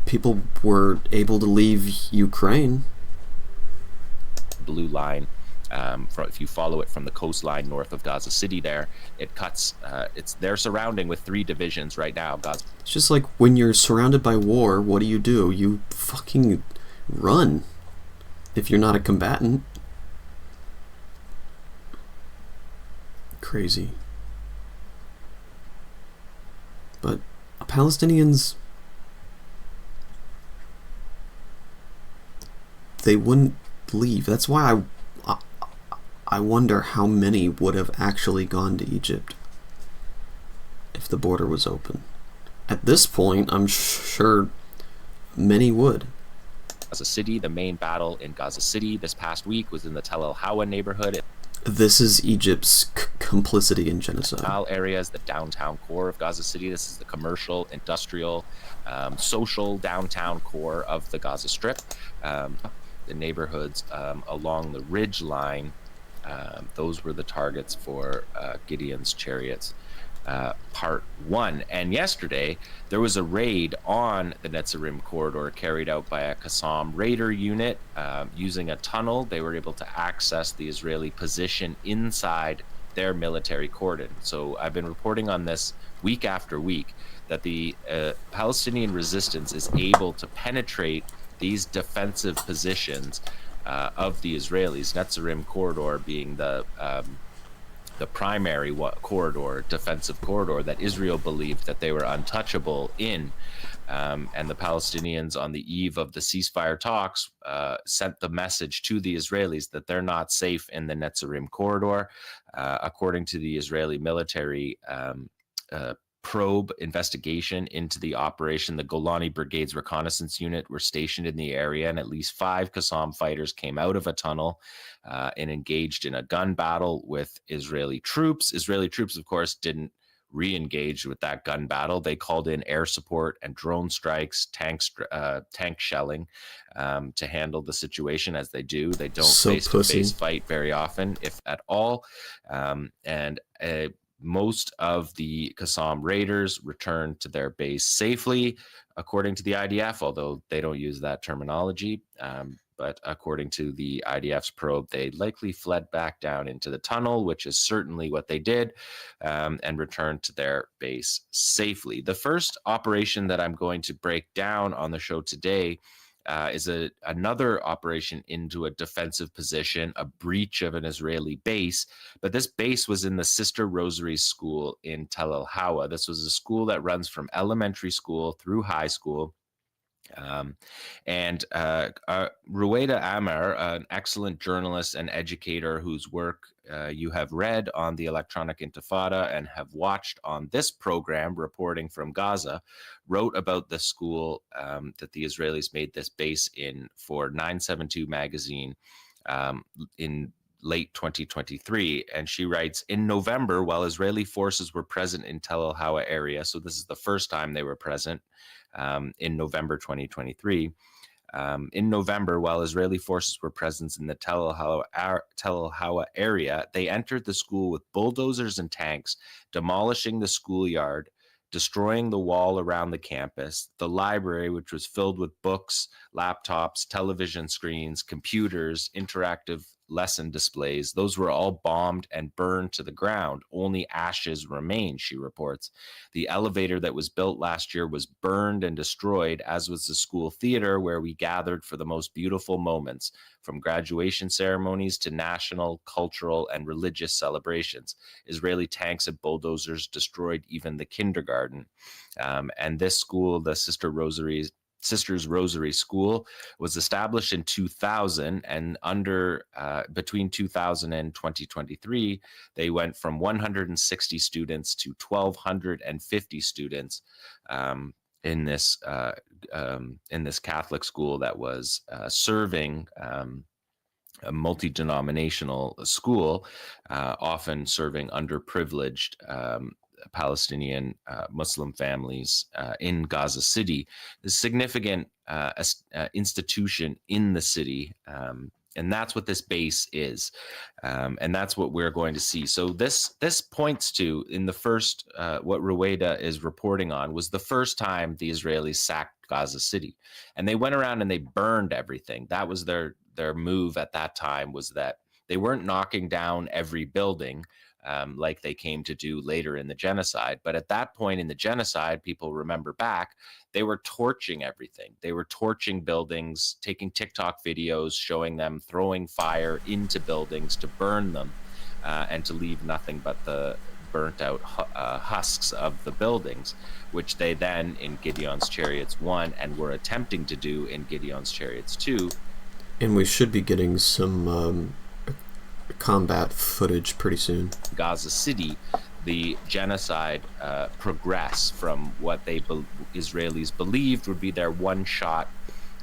People were able to leave Ukraine. Blue line, if you follow it from the coastline north of Gaza City there, it cuts, they're surrounding with 3 divisions right now. Gaza. It's just like when you're surrounded by war, what do? You fucking run if you're not a combatant. Crazy. But Palestinians, they wouldn't leave. That's why I wonder how many would have actually gone to Egypt if the border was open. At this point, I'm sure many would. Gaza City, the main battle in Gaza City this past week was in the Tel El Hawa neighborhood. This is Egypt's complicity in genocide. Areas, the downtown core of Gaza City. This is the commercial, industrial, social downtown core of the Gaza Strip. The neighborhoods along the ridge line, those were the targets for Gideon's chariots. Part 1. And yesterday, there was a raid on the Netzarim corridor carried out by a Qassam Raider unit using a tunnel. They were able to access the Israeli position inside their military cordon. So I've been reporting on this week after week, that the Palestinian resistance is able to penetrate these defensive positions of the Israelis, Netzarim corridor being the primary defensive corridor that Israel believed that they were untouchable in. And the Palestinians, on the eve of the ceasefire talks, sent the message to the Israelis that they're not safe in the Netzarim corridor. According to the Israeli military probe investigation into the operation, the Golani Brigade's reconnaissance unit were stationed in the area, and at least 5 Qassam fighters came out of a tunnel and engaged in a gun battle with Israeli troops. Israeli troops, of course, didn't re-engage with that gun battle. They called in air support and drone strikes, tank shelling to handle the situation, as they do. They don't face-to-face fight very often, if at all. Most of the Qassam Raiders returned to their base safely, according to the IDF, although they don't use that terminology. But according to the IDF's probe, they likely fled back down into the tunnel, which is certainly what they did, and returned to their base safely. The first operation that I'm going to break down on the show today is another operation into a defensive position, a breach of an Israeli base. But this base was in the Sister Rosary School in Tel El Hawa. This was a school that runs from elementary school through high school. Ruwaida Amar, an excellent journalist and educator whose work you have read on the Electronic Intifada and have watched on this program, Reporting from Gaza, wrote about the school that the Israelis made this base in for 972 magazine in late 2023. And she writes, in November, while Israeli forces were present in Tel El Hawa area, so this is the first time they were present in November 2023. In November, while Israeli forces were present in the Tel El Hawa area, they entered the school with bulldozers and tanks, demolishing the schoolyard, destroying the wall around the campus, the library, which was filled with books, laptops, television screens, computers, interactive lesson displays, those were all bombed and burned to the ground. Only ashes remain, she reports. The elevator that was built last year was burned and destroyed, as was the school theater where we gathered for the most beautiful moments, from graduation ceremonies to national, cultural, and religious celebrations. Israeli tanks and bulldozers destroyed even the kindergarten. And this school, the Sisters Rosary School, was established in 2000, and between 2000 and 2023, they went from 160 students to 1,250 students in this Catholic school that was serving a multi-denominational school, often serving underprivileged Palestinian Muslim families in Gaza City. The significant institution in the city, and that's what this base is, and that's what we're going to see. So this points to, in the first, what Rueda is reporting on was the first time the Israelis sacked Gaza City, and they went around and they burned everything. That was their move at that time, was that they weren't knocking down every building like they came to do later in the genocide. But at that point in the genocide, people remember back, they were torching everything. They were torching buildings, taking TikTok videos, showing them throwing fire into buildings to burn them and to leave nothing but the burnt out husks of the buildings, which they then in Gideon's Chariots 1 and were attempting to do in Gideon's Chariots 2. And we should be getting some combat footage pretty soon. Gaza City, the genocide progressed from what Israelis believed would be their one shot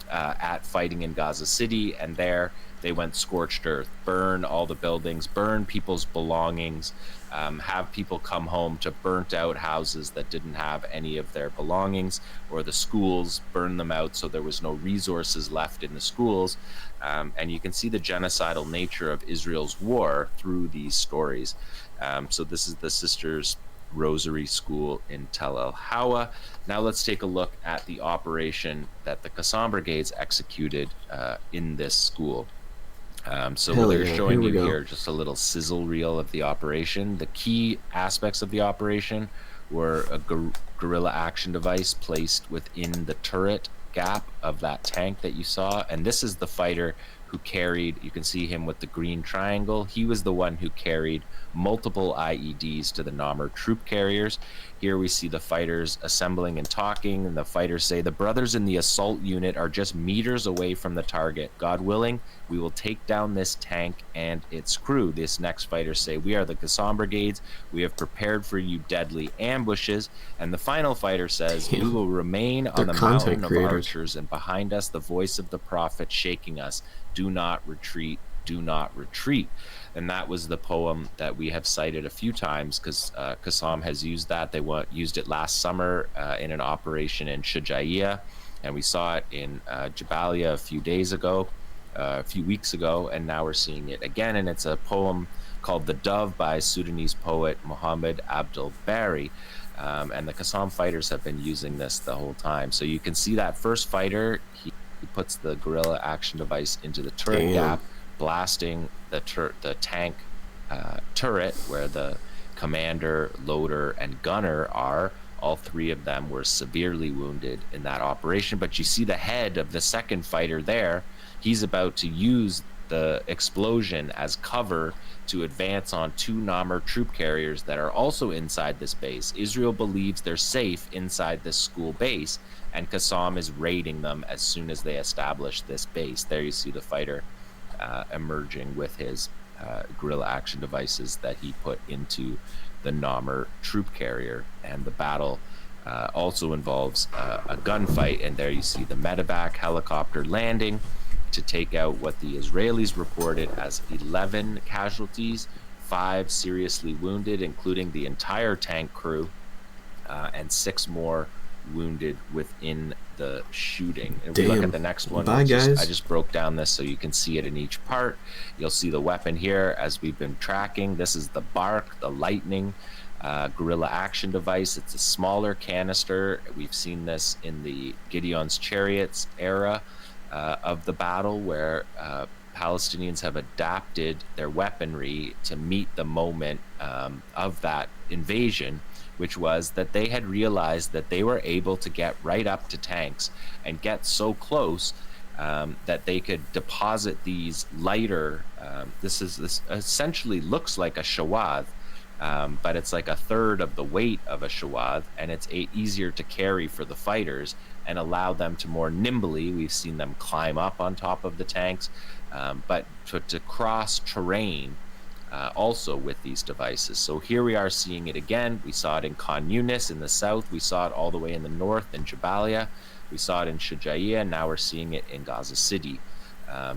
at fighting in Gaza City, and there they went scorched earth, burn all the buildings, burn people's belongings, have people come home to burnt out houses that didn't have any of their belongings, or the schools, burn them out so there was no resources left in the schools. And you can see the genocidal nature of Israel's war through these stories. So this is the Sisters Rosary School in Tel El Hawa. Now let's take a look at the operation that the Qassam Brigades executed in this school. So they're showing you here just a little sizzle reel of the operation. The key aspects of the operation were a guerrilla action device placed within the turret gap of that tank that you saw. And this is the fighter who carried, you can see him with the green triangle. He was the one who carried multiple IEDs to the Namur troop carriers. Here we see the fighters assembling and talking, and the fighters say, the brothers in the assault unit are just meters away from the target. God willing, we will take down this tank and its crew. This next fighter say, we are the Qassam Brigades. We have prepared for you deadly ambushes. And the final fighter says, we will remain on the mountain of archers, and behind us the voice of the prophet shaking us. Do not retreat, do not retreat. And that was the poem that we have cited a few times, because Qassam has used that. They used it last summer in an operation in Shujaiya, and we saw it in Jabalia a few weeks ago, and now we're seeing it again. And it's a poem called The Dove by Sudanese poet Muhammad Abdul Bari. And the Qassam fighters have been using this the whole time. So you can see that first fighter, he puts the guerrilla action device into the turret gap, blasting the tank turret where the commander, loader, and gunner are. All three of them were severely wounded in that operation. But you see the head of the second fighter there. He's about to use the explosion as cover to advance on two Namur troop carriers that are also inside this base. Israel believes they're safe inside this school base, and Qassam is raiding them as soon as they establish this base. There you see the fighter emerging with his guerrilla action devices that he put into the Namur troop carrier. And the battle also involves a gunfight, and there you see the medevac helicopter landing to take out what the Israelis reported as 11 casualties, 5 seriously wounded, including the entire tank crew, and 6 more wounded within the shooting. If we look at the next one, I just broke down this so you can see it in each part. You'll see the weapon here as we've been tracking. This is the Bark, the Lightning guerrilla action device. It's a smaller canister. We've seen this in the Gideon's Chariots era of the battle, where Palestinians have adapted their weaponry to meet the moment of that invasion, which was that they had realized that they were able to get right up to tanks and get so close that they could deposit these lighter, this essentially looks like a shawad, but it's like a third of the weight of a shawad, and it's easier to carry for the fighters and allow them to more nimbly, we've seen them climb up on top of the tanks, but to cross terrain also with these devices. So here we are seeing it again. We saw it in Khan Yunis in the south. We saw it all the way in the north in Jabalia. We saw it in Shujaiya, and now we're seeing it in Gaza City.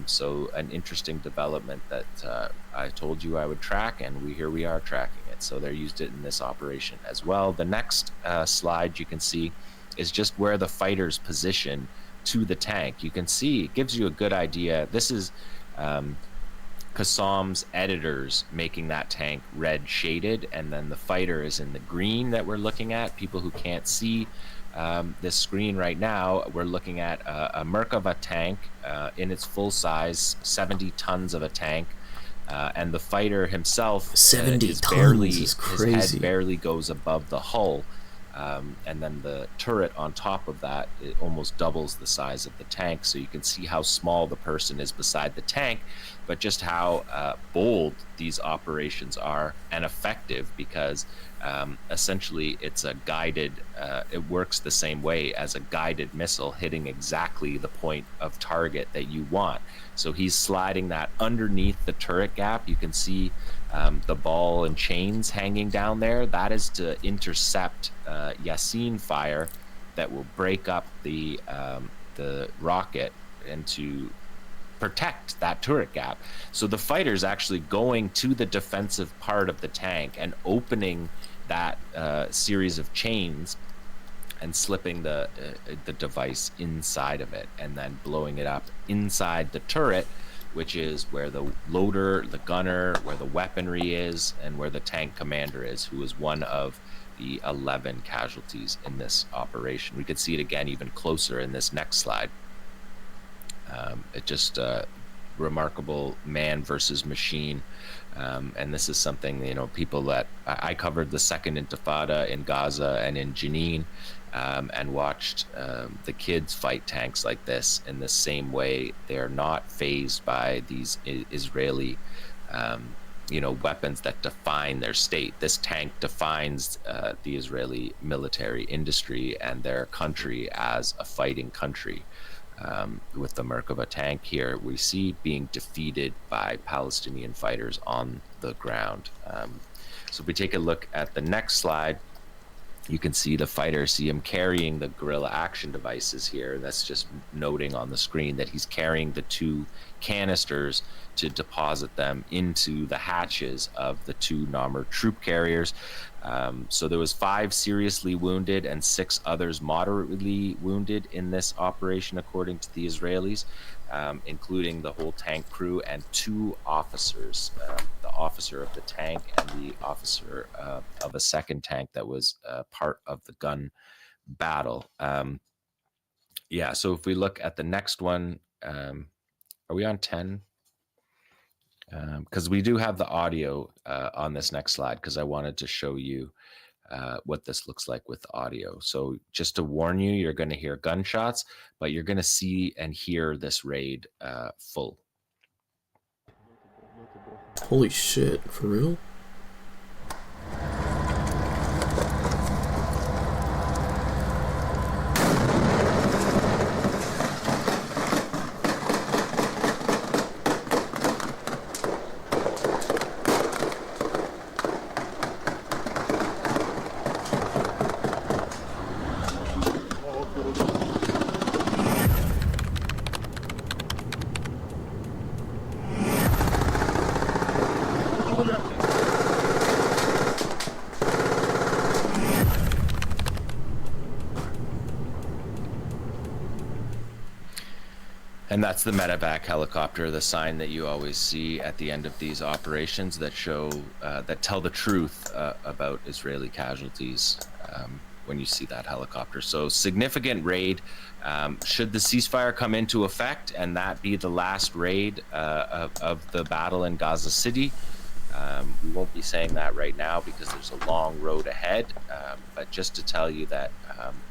So an interesting development that I told you I would track, and here we are tracking it. So they're used it in this operation as well. The next slide you can see is just where the fighters position to the tank. You can see it gives you a good idea. This is Qassam's editors making that tank red shaded, and then the fighter is in the green that we're looking at. People who can't see this screen right now, we're looking at a Merkava tank in its full size, 70 tons of a tank, and the fighter himself 70 is tons barely, is crazy. his head barely goes above the hull. And then the turret on top of that, it almost doubles the size of the tank. So you can see how small the person is beside the tank, but just how bold these operations are and effective, because essentially it's a guided, it works the same way as a guided missile, hitting exactly the point of target that you want. So he's sliding that underneath the turret gap. You can see the ball and chains hanging down there. That is to intercept Yasin fire that will break up the rocket and to protect that turret gap. So the fighter's actually going to the defensive part of the tank and opening that series of chains and slipping the device inside of it, and then blowing it up inside the turret, which is where the loader, the gunner, where the weaponry is, and where the tank commander is, who is one of the 11 casualties in this operation. We could see it again even closer in this next slide. It just remarkable man versus machine. And this is something, you know, people that I covered the second Intifada in Gaza and in Jenin, and watched the kids fight tanks like this in the same way. They're not fazed by these Israeli, you know, weapons that define their state. This tank defines the Israeli military industry and their country as a fighting country. With the Merkava tank here, we see being defeated by Palestinian fighters on the ground. So if we take a look at the next slide, you can see the fighter, see him carrying the guerrilla action devices here. That's just noting on the screen that he's carrying the 2 canisters to deposit them into the hatches of the 2 Namr troop carriers. So there was 5 seriously wounded and 6 others moderately wounded in this operation, according to the Israelis, including the whole tank crew and 2 officers, the officer of the tank and the officer of a second tank that was part of the gun battle. Yeah, so if we look at the next one, are we on 10? Because we do have the audio on this next slide, because I wanted to show you what this looks like with the audio. So just to warn you, you're going to hear gunshots, but you're going to see and hear this raid full. Holy shit, for real? And that's the medevac helicopter, the sign that you always see at the end of these operations that show, that tell the truth about Israeli casualties. when you see that helicopter. So significant raid. Should the ceasefire come into effect and that be the last raid of the battle in Gaza City, we won't be saying that right now because there's a long road ahead. But just to tell you that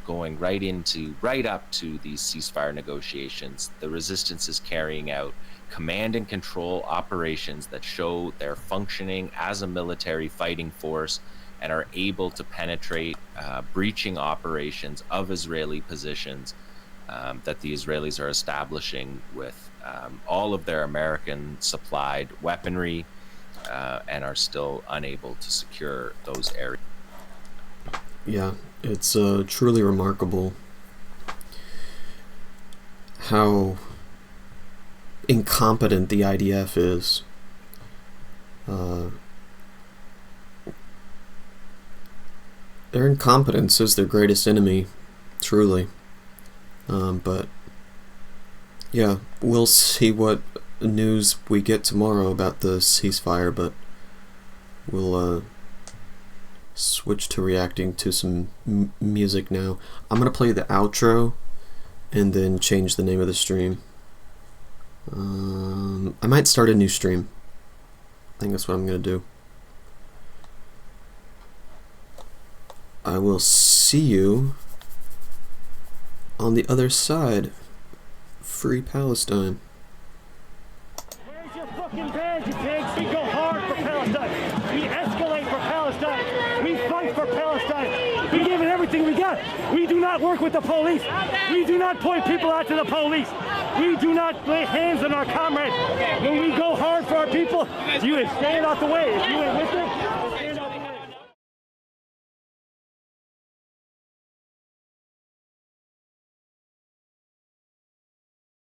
going right up to these ceasefire negotiations, the resistance is carrying out command and control operations that show they're functioning as a military fighting force and are able to penetrate breaching operations of Israeli positions that the Israelis are establishing with all of their American supplied weaponry and are still unable to secure those areas. Yeah, it's truly remarkable how incompetent the IDF is. Their incompetence is their greatest enemy, truly. But yeah, we'll see what news we get tomorrow about the ceasefire, but we'll switch to reacting to some music now. I'm gonna play the outro and then change the name of the stream. I might start a new stream. I think that's what I'm gonna do. I will see you on the other side. Free Palestine. Where's your fucking badge, you pigs? We go hard for Palestine. We escalate for Palestine. We fight for Palestine. We give it everything we got. We do not work with the police. We do not point people out to the police. We do not lay hands on our comrades. When we go hard for our people, you ain't staying out the way. If you ain't with it,